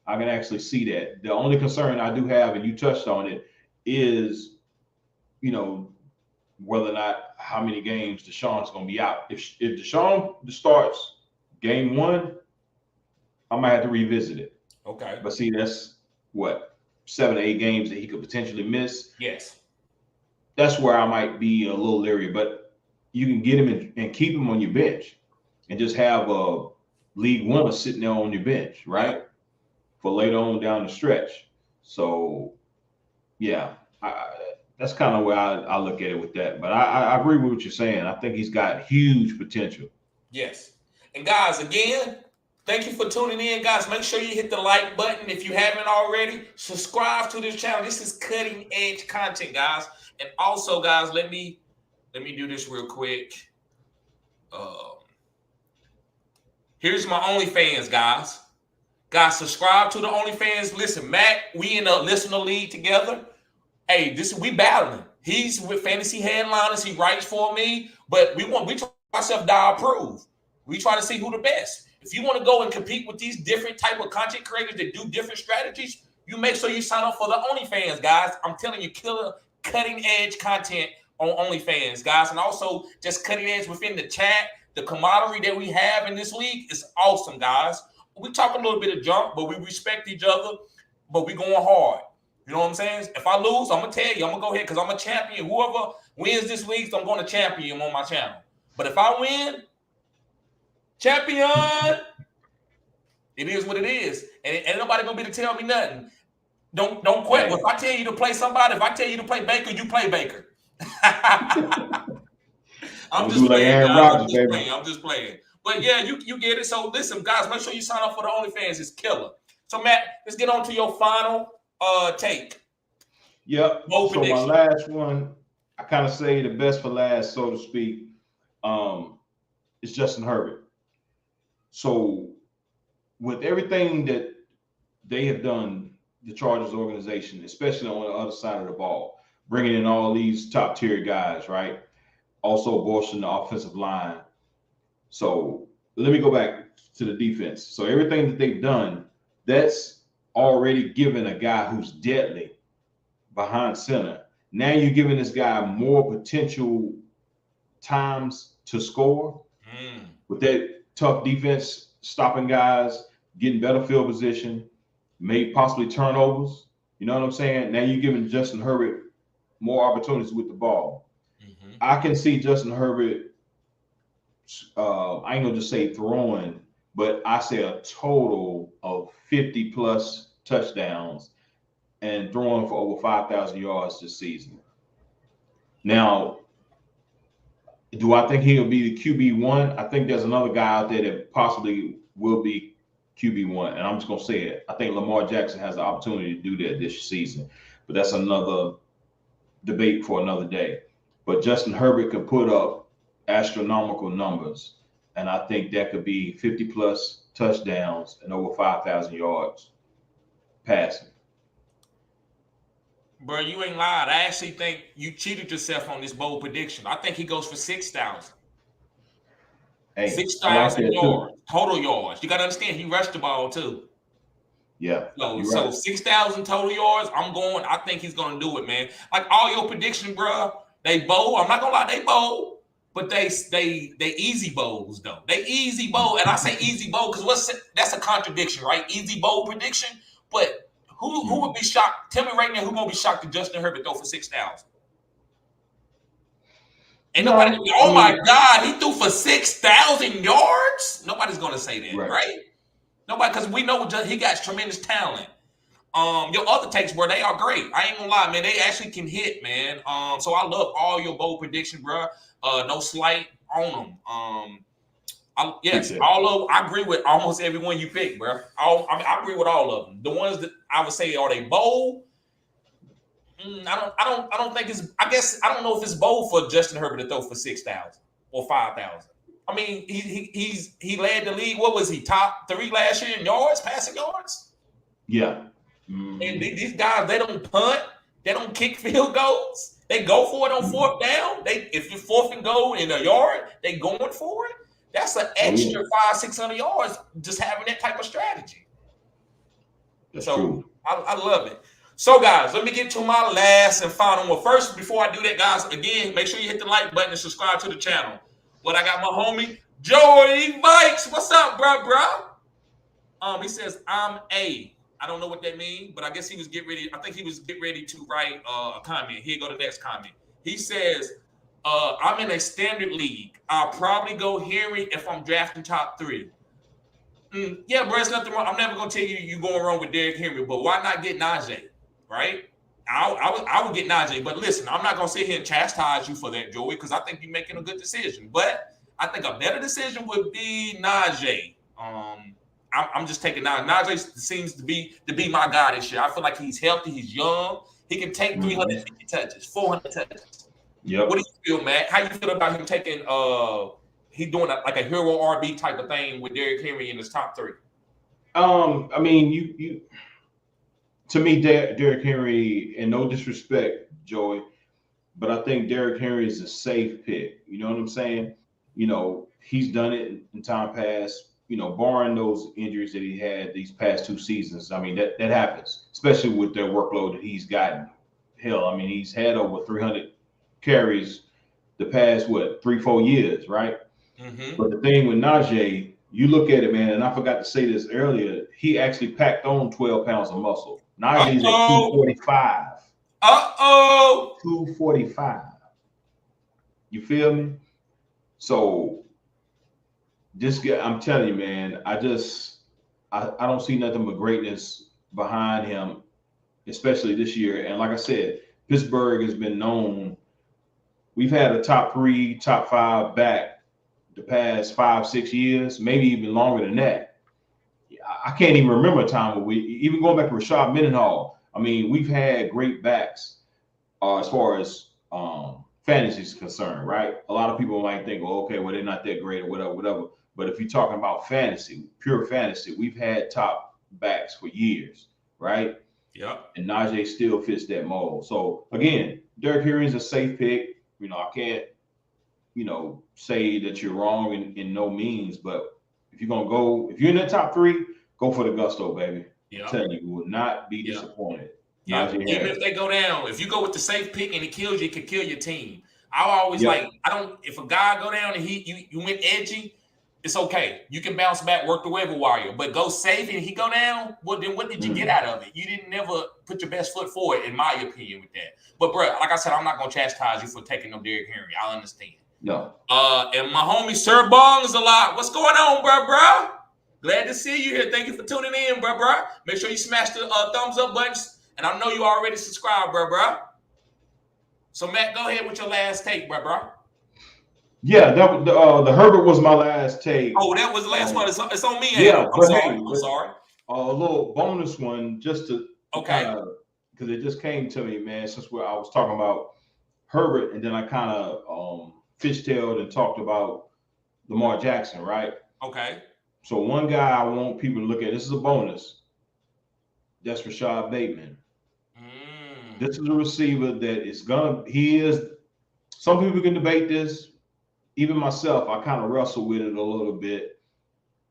I can actually see that. The only concern I do have, and you touched on it, is, whether or not how many games Deshaun's going to be out. If Deshaun starts game 1, I might have to revisit it. Okay. But see, that's what 7 or 8 games that he could potentially miss. Yes. That's where I might be a little leery. But you can get him and keep him on your bench, and just have a league winner sitting there on your bench, right, for later on down the stretch. So, yeah, that's kind of where I look at it with that. But I agree with what you're saying. I think he's got huge potential. Yes. And guys, again, thank you for tuning in, guys. Make sure you hit the like button if you haven't already. Subscribe to this channel. This is cutting edge content, guys. And also, guys, let me do this real quick. Here's my OnlyFans, guys. Guys, subscribe to the OnlyFans. Listen, Matt, we in a listener league together. Hey, we battling. He's with Fantasy Headliners. He writes for me, but we try ourselves to approve. We try to see who the best. If you want to go and compete with these different type of content creators that do different strategies, you make sure you sign up for the OnlyFans, guys. I'm telling you, killer cutting edge content on OnlyFans, guys, and also just cutting edge within the chat. The camaraderie that we have in this league is awesome, guys. We talk a little bit of junk, but we respect each other, but we going hard. You know what I'm saying? If I lose, I'm going to tell you. I'm going to go ahead because I'm a champion. Whoever wins this league, I'm going to champion him on my channel. But if I win, champion, it is what it is. And ain't nobody going to be to tell me nothing. Don't quit. If I tell you to play somebody, if I tell you to play Baker, you play Baker. I'm just playing. I'm just playing. But yeah, you get it. So listen, guys, make sure you sign up for the OnlyFans. It's killer. So Matt, let's get on to your final take. Yep. So my last one, I kind of say the best for last, so to speak. Is Justin Herbert. So with everything that they have done, the Chargers organization, especially on the other side of the ball, bringing in all these top tier guys, right? Also bolstering the offensive line. So let me go back to the defense. So everything that they've done, that's already given a guy who's deadly behind center. Now you're giving this guy more potential times to score with that tough defense, stopping guys, getting better field position, maybe possibly turnovers. You know what I'm saying? Now you're giving Justin Herbert more opportunities with the ball. I can see Justin Herbert, I ain't gonna just say throwing, but I say a total of 50 plus touchdowns and throwing for over 5,000 yards this season. Now, do I think he'll be the QB1? I think there's another guy out there that possibly will be QB1, and I'm just gonna say it. I think Lamar Jackson has the opportunity to do that this season, but that's another debate for another day. But Justin Herbert could put up astronomical numbers, and I think that could be 50 plus touchdowns and over 5,000 yards passing. Bro, you ain't lied. I actually think you cheated yourself on this bold prediction. I think he goes for 6,000. Hey, 6,000 yards, total yards. You got to understand, he rushed the ball too. Yeah. So right. 6,000 total yards, I think he's going to do it, man. Like all your predictions, bro, they bold. I'm not going to lie, they bold. But they easy bowls, though. They easy bowl. And I say easy bowl because that's a contradiction, right? Easy bowl prediction. But who would be shocked? Tell me right now who won't be shocked if Justin Herbert throw for 6,000? And nobody, my God, he threw for 6,000 yards? Nobody's going to say that, right? Nobody, because we know he got tremendous talent. Your other takes, bro, they are great. I ain't gonna lie, man. They actually can hit, man. So I love all your bold prediction, bro. No slight on them. I agree with almost everyone you picked, bro. I agree with all of them. The ones that I would say are they bold? I don't think it's. I guess I don't know if it's bold for Justin Herbert to throw for 6,000 or 5,000. I mean, he led the league. What was he, top 3 last year in yards, passing yards? Yeah. And these guys, they don't punt, they don't kick field goals. They go for it on 4th down. If you're 4th and goal in a yard, they going for it. That's an extra 500-600 yards just having that type of strategy. That's true. I love it. So, guys, let me get to my last and final one. First, before I do that, guys, again, make sure you hit the like button and subscribe to the channel. But I got my homie, Joey Vikes. What's up, bro? He says, I'm A. I don't know what that means, but I guess he was getting ready. I think he was getting ready to write a comment. Here go the next comment. He says, I'm in a standard league. I'll probably go Henry if I'm drafting top 3. Yeah, bro, it's nothing wrong. I'm never going to tell you you're going wrong with Derrick Henry, but why not get Najee? Right? I would get Najee, but listen, I'm not gonna sit here and chastise you for that, Joey, because I think you're making a good decision. But I think a better decision would be Najee. I'm just taking Najee. Najee seems to be my guy this year. I feel like he's healthy, he's young, he can take 350 touches, 400 touches. Yep. What do you feel, Matt? How you feel about him taking? He doing like a hero RB type of thing with Derrick Henry in his top 3. I mean, you to me, Derrick Henry, and no disrespect, Joey, but I think Derrick Henry is a safe pick. You know what I'm saying? You know, he's done it in time past, you know, barring those injuries that he had these past 2 seasons. I mean, that happens, especially with their workload that he's gotten. Hell, I mean, he's had over 300 carries the past, 3-4 years, right? Mm-hmm. But the thing with Najee, you look at it, man, and I forgot to say this earlier, he actually packed on 12 pounds of muscle. Najee's at 245. 245. You feel me? So this guy, I'm telling you, man, I don't see nothing but greatness behind him, especially this year. And like I said, Pittsburgh has been known. We've had a top 3, top 5 back the past 5-6 years, maybe even longer than that. I can't even remember a time where even going back to Rashad Mendenhall. I mean, we've had great backs as far as fantasy is concerned, right? A lot of people might think, well, okay, well, they're not that great or whatever. But if you're talking about fantasy, pure fantasy, we've had top backs for years, right? Yeah. And Najee still fits that mold. So again, Derrick Henry is a safe pick. You know, I can't, say that you're wrong in no means, but if you're in the top 3, go for the gusto, baby. Yeah. I'm telling you will not be disappointed. Yeah. Even if they go down, if you go with the safe pick and he kills you, it could kill your team. I always if a guy go down and you went edgy, it's okay. You can bounce back, work the waiver wire, but go safe and he go down. Well, then what did you get out of it? You didn't never put your best foot forward, in my opinion, with that. But bro, like I said, I'm not gonna chastise you for taking no Derrick Henry. I understand. No. And my homie Sir Bong is a lot. What's going on, bro? Glad to see you here. Thank you for tuning in, bro. Make sure you smash the thumbs up buttons. And I know you already subscribed, bro. So Matt, go ahead with your last take, bro. Yeah, the Herbert was my last take. Oh, that was the last one. It's on me. Yeah, I'm sorry. A little bonus one just to because it just came to me, man. Since I was talking about Herbert, and then I kind of fishtailed and talked about Lamar Jackson, right? Okay. So one guy I want people to look at. This is a bonus. That's Rashad Bateman. This is a receiver that is some people can debate this. Even myself, I kind of wrestle with it a little bit,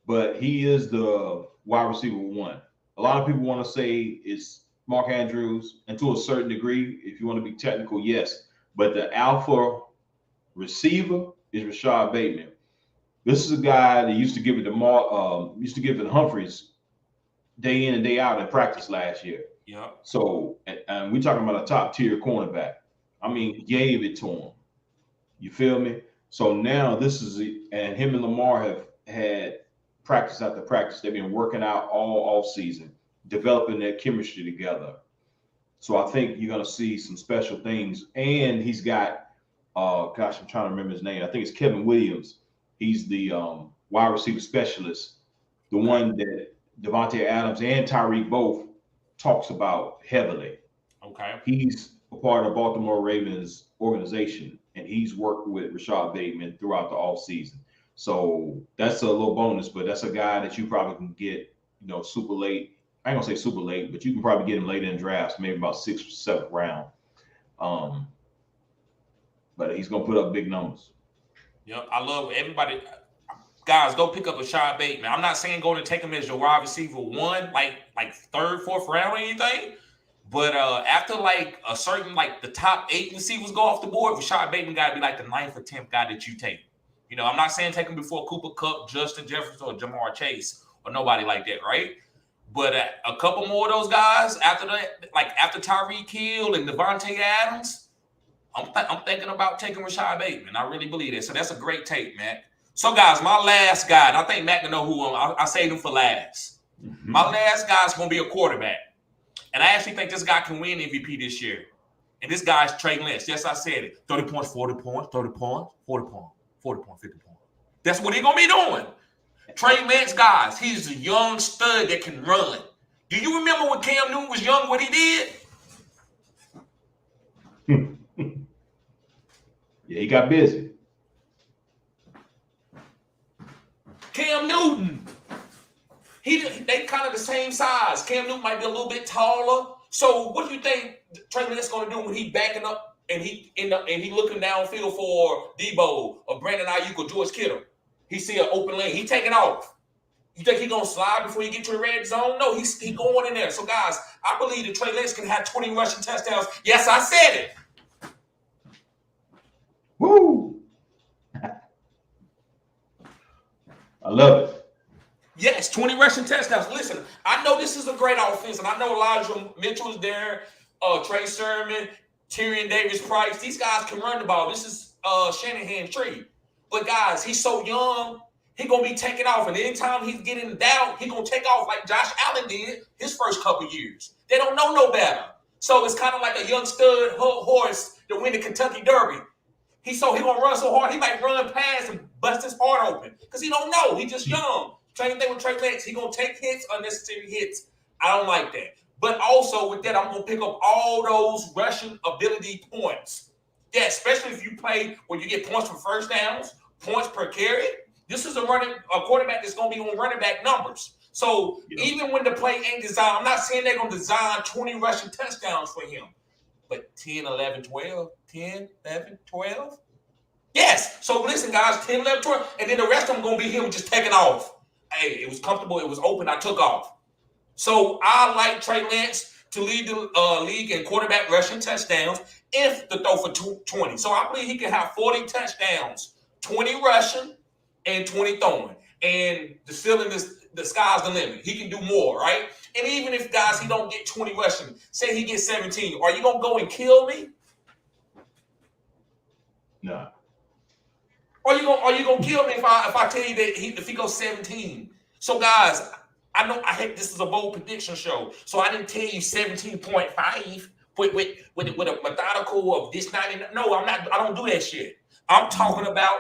but he is the wide receiver 1. A lot of people want to say it's Mark Andrews, and to a certain degree, if you want to be technical, yes. But the alpha receiver is Rashad Bateman. This is a guy that used to give it to Humphreys day in and day out in practice last year. Yeah. So, and we're talking about a top tier cornerback. I mean, gave it to him. You feel me? So now and him and Lamar have had practice after practice. They've been working out all off season, developing their chemistry together. So I think you're going to see some special things. And he's got, I'm trying to remember his name. I think it's Kevin Williams. He's the wide receiver specialist, the one that Devontae Adams and Tyreek both talks about heavily. Okay. He's a part of Baltimore Ravens organization, and he's worked with Rashad Bateman throughout the offseason. So that's a little bonus, but that's a guy that you probably can get, super late. I ain't gonna say super late, but you can probably get him later in drafts, maybe about 6th or 7th round. But he's gonna put up big numbers. Yep, I love everybody. Guys, go pick up Rashad Bateman. I'm not saying go to take him as your wide receiver 1, like 3rd, 4th round or anything. But after like a certain like the top 8 receivers go off the board, Rashad Bateman got to be like the 9th or 10th guy that you take. You know, I'm not saying take him before Cooper Kupp, Justin Jefferson, or Jamar Chase or nobody like that, right? But a couple more of those guys after that, like after Tyreek Hill and Devontae Adams, I'm thinking about taking Rashad Bateman. I really believe that. So that's a great take, Mac. So guys, my last guy, and I think Mac can know who I saved him for last. Mm-hmm. My last guy is going to be a quarterback. And I actually think this guy can win MVP this year. And this guy's Trey Lance. Yes, I said it. 30 points, 40 points, 30 points, 40 points, 40 points, 50 points. That's what he's going to be doing. Trey Lance, guys, he's a young stud that can run. Do you remember when Cam Newton was young, what he did? Yeah, he got busy. Cam Newton. They kind of the same size. Cam Newton might be a little bit taller. So what do you think Trey Lance going to do when he backing up and he looking downfield for Debo or Brandon Ayuk or George Kittle? He see an open lane. He taking off. You think he going to slide before you get to the red zone? No, he going in there. So, guys, I believe that Trey Lance can have 20 rushing touchdowns. Yes, I said it. Woo! I love it. Yes, 20 rushing touchdowns. Listen, I know this is a great offense, and I know Elijah Mitchell is there, Trey Sermon, Tyrion Davis-Price. These guys can run the ball. This is Shanahan's tree. But, guys, he's so young, he's going to be taking off. And anytime he's getting down, he's going to take off like Josh Allen did his first couple years. They don't know no better. So it's kind of like a young stud horse that win the Kentucky Derby. He going to run so hard, he might run past and bust his heart open because he don't know. He's just young. Same thing with Trey Lance. He's going to take hits, unnecessary hits. I don't like that. But also with that, I'm going to pick up all those rushing ability points. Yeah, especially if you play where you get points for first downs, points per carry. This is a quarterback that's going to be on running back numbers. So even when the play ain't designed, I'm not saying they're going to design 20 rushing touchdowns for him. But 10, 11, 12, 10, 11, 12. Yes. So listen, guys, 10, 11, 12. And then the rest of them going to be him just taking off. Hey, it was comfortable. It was open. I took off. So I like Trey Lance to lead the league in quarterback rushing touchdowns if to throw for 20. So I believe he can have 40 touchdowns, 20 rushing, and 20 throwing. And the ceiling is the sky's the limit. He can do more, right? And even if, guys, he don't get 20 rushing, say he gets 17, are you going to go and kill me? No. Are you gonna kill me if I tell you that if he goes 17? So guys, I know this is a bold prediction show, so I didn't tell you 17.5 with a methodical of this 90. No, I'm not. I don't do that shit. I'm talking about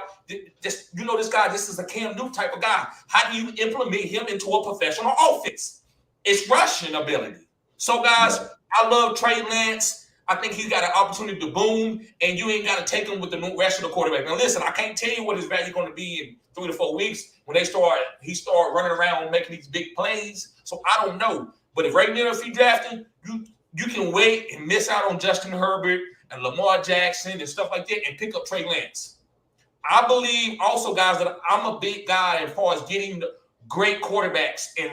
this. You know this guy. This is a Cam Newton type of guy. How do you implement him into a professional offense? It's rushing ability. So guys, I love Trey Lance. I think he's got an opportunity to boom, and you ain't got to take him with the rest of the quarterback. Now, listen, I can't tell you what his value is going to be in 3 to 4 weeks when he start running around making these big plays. So I don't know. But right now, if he's drafting, you can wait and miss out on Justin Herbert and Lamar Jackson and stuff like that and pick up Trey Lance. I believe also, guys, that I'm a big guy as far as getting great quarterbacks in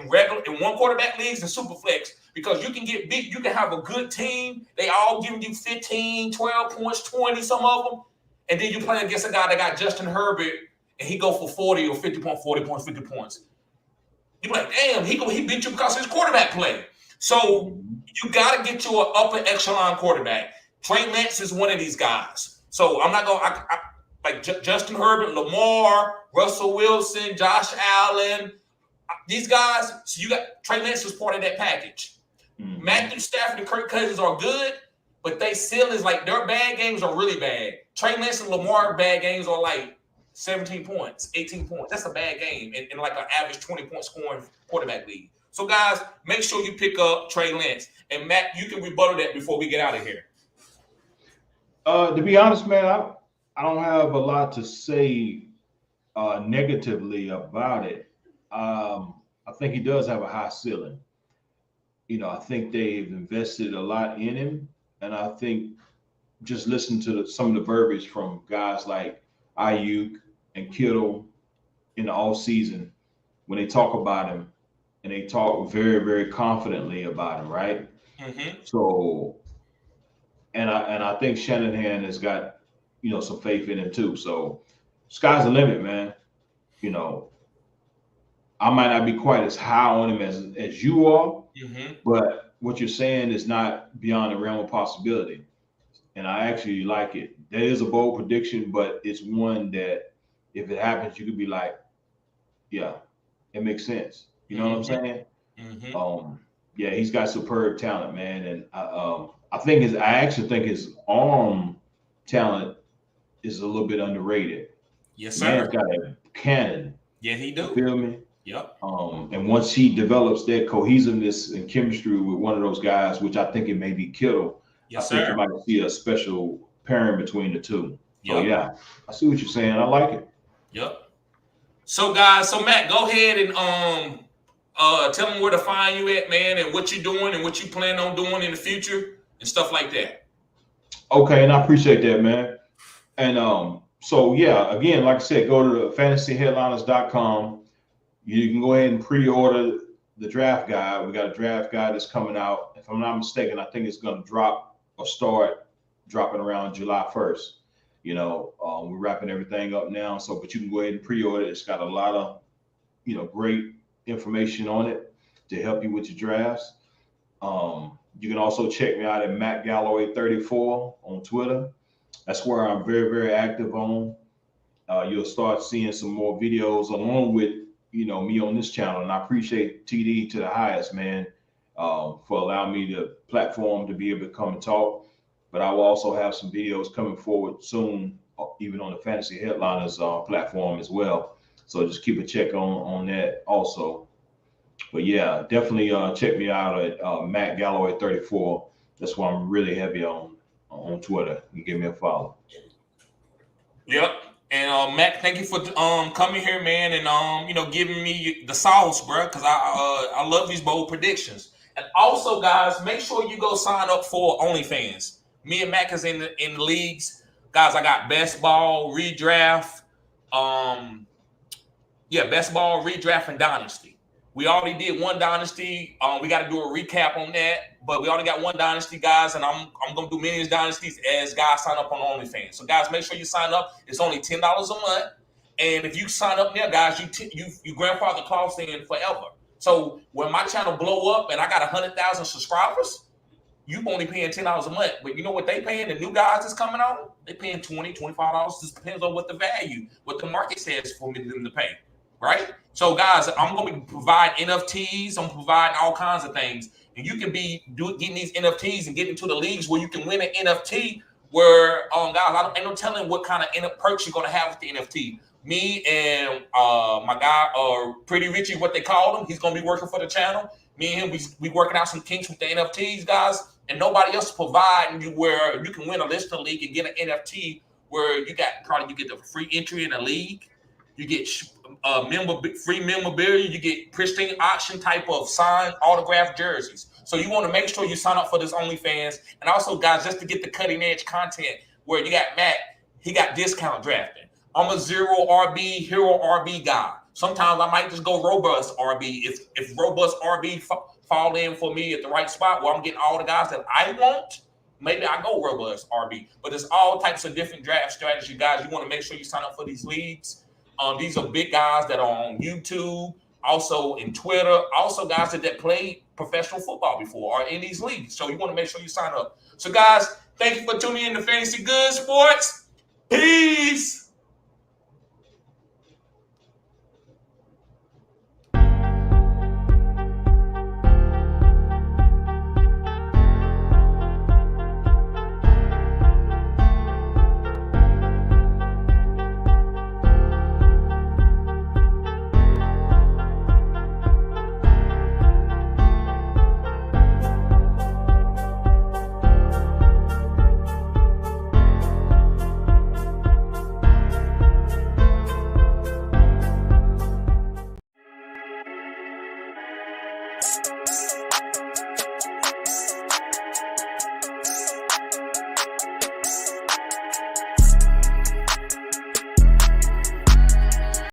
one quarterback leagues and super flex. Because you can get big, you can have a good team. They all giving you 15, 12 points, 20, some of them. And then you play against a guy that got Justin Herbert, and he go for 40 or 50 points, 40 points, 50 points. You're like, damn, he beat you because of his quarterback play. So you got to get you an upper echelon quarterback. Trey Lance is one of these guys. So I'm not going to – like Justin Herbert, Lamar, Russell Wilson, Josh Allen, these guys. So you got Trey Lance is part of that package. Mm-hmm. Matthew Stafford and Kirk Cousins are good, but they still is like their bad games are really bad. Trey Lance and Lamar bad games are like 17 points, 18 points. That's a bad game in like an average 20-point scoring quarterback league. So, guys, make sure you pick up Trey Lance. And, Matt, you can rebuttal that before we get out of here. To be honest, man, I don't have a lot to say negatively about it. I think he does have a high ceiling. You know, I think they've invested a lot in him. And I think just listen to some of the verbiage from guys like Ayuk and Kittle in the offseason when they talk about him, and they talk very, very confidently about him, right? So, and I think Shanahan has got, some faith in him too. So, sky's the limit, man. You know, I might not be quite as high on him as you are, but what you're saying is not beyond the realm of possibility. And I actually like it. That is a bold prediction, but it's one that if it happens, you could be like, yeah, it makes sense. You know what I'm saying? Yeah, he's got superb talent, man, and I actually think his arm talent is a little bit underrated. Yes, sir. Man's got a cannon. Yeah, he do. You feel me? Yep. And once he develops that cohesiveness and chemistry with one of those guys, which I think it may be Kittle, yes, I think sir. you might see a special pairing between the two. Yep. So yeah, I see what you're saying. I like it. Yep. So guys, Matt, go ahead and tell them where to find you at, man, and what you're doing and what you plan on doing in the future and stuff like that. Okay, and I appreciate that, man. And so yeah, again, like I said, go to fantasyheadliners.com. You can go ahead and pre-order the draft guide. We got a draft guide that's coming out. If I'm not mistaken, I think it's going to drop or start dropping around July 1st. We're wrapping everything up now. So, but you can go ahead and pre-order. It's got a lot of, great information on it to help you with your drafts. You can also check me out at Matt Galloway 34 on Twitter. That's where I'm very, very active on. You'll start seeing some more videos along with, me on this channel. And I appreciate TD to the highest, man, for allowing me the platform to be able to come and talk. But I will also have some videos coming forward soon, even on the Fantasy Headliners platform as well. So just keep a check on that also. But yeah, definitely check me out at Matt Galloway 34. That's why I'm really heavy on Twitter. You give me a follow. Yep. And Matt, thank you for coming here, man, and giving me the sauce, bro, because I love these bold predictions. And also, guys, make sure you go sign up for OnlyFans. Me and Mac is in the leagues, guys. I got best ball, redraft, best ball, redraft, and dynasty. We already did one dynasty. We got to do a recap on that, but we already got one dynasty, guys, and I'm gonna do many dynasties as guys sign up on OnlyFans. So, guys, make sure you sign up. It's only $10 a month, and if you sign up there, guys, you grandfather clause in forever. So when my channel blow up and I got 100,000 subscribers, you only paying $10 a month. But you know what they paying? The new guys that's coming on, they paying $20, $25. Just depends on what the value, what the market says for them to pay. Right? So, guys, I'm going to provide NFTs. I'm providing all kinds of things. And you can be getting these NFTs and get into the leagues where you can win an NFT where, guys, ain't no telling what kind of perks you're going to have with the NFT. Me and my guy, Pretty Richie, what they call him, he's going to be working for the channel. Me and him, we working out some kinks with the NFTs, guys. And nobody else providing you where you can win a listener league and get an NFT where you get the free entry in a league. You get free memorabilia. You get pristine auction type of signed autographed jerseys. So you want to make sure you sign up for this OnlyFans. And also, guys, just to get the cutting edge content where you got Matt, he got discount drafting. I'm a zero RB, hero RB guy. Sometimes I might just go robust RB. If robust RB fall in for me at the right spot where I'm getting all the guys that I want, maybe I go robust RB. But there's all types of different draft strategies, guys. You want to make sure you sign up for these leagues. These are big guys that are on YouTube, also in Twitter, also guys that played professional football before are in these leagues. So you want to make sure you sign up. So, guys, thank you for tuning in to Fantasy Good Sports. Peace.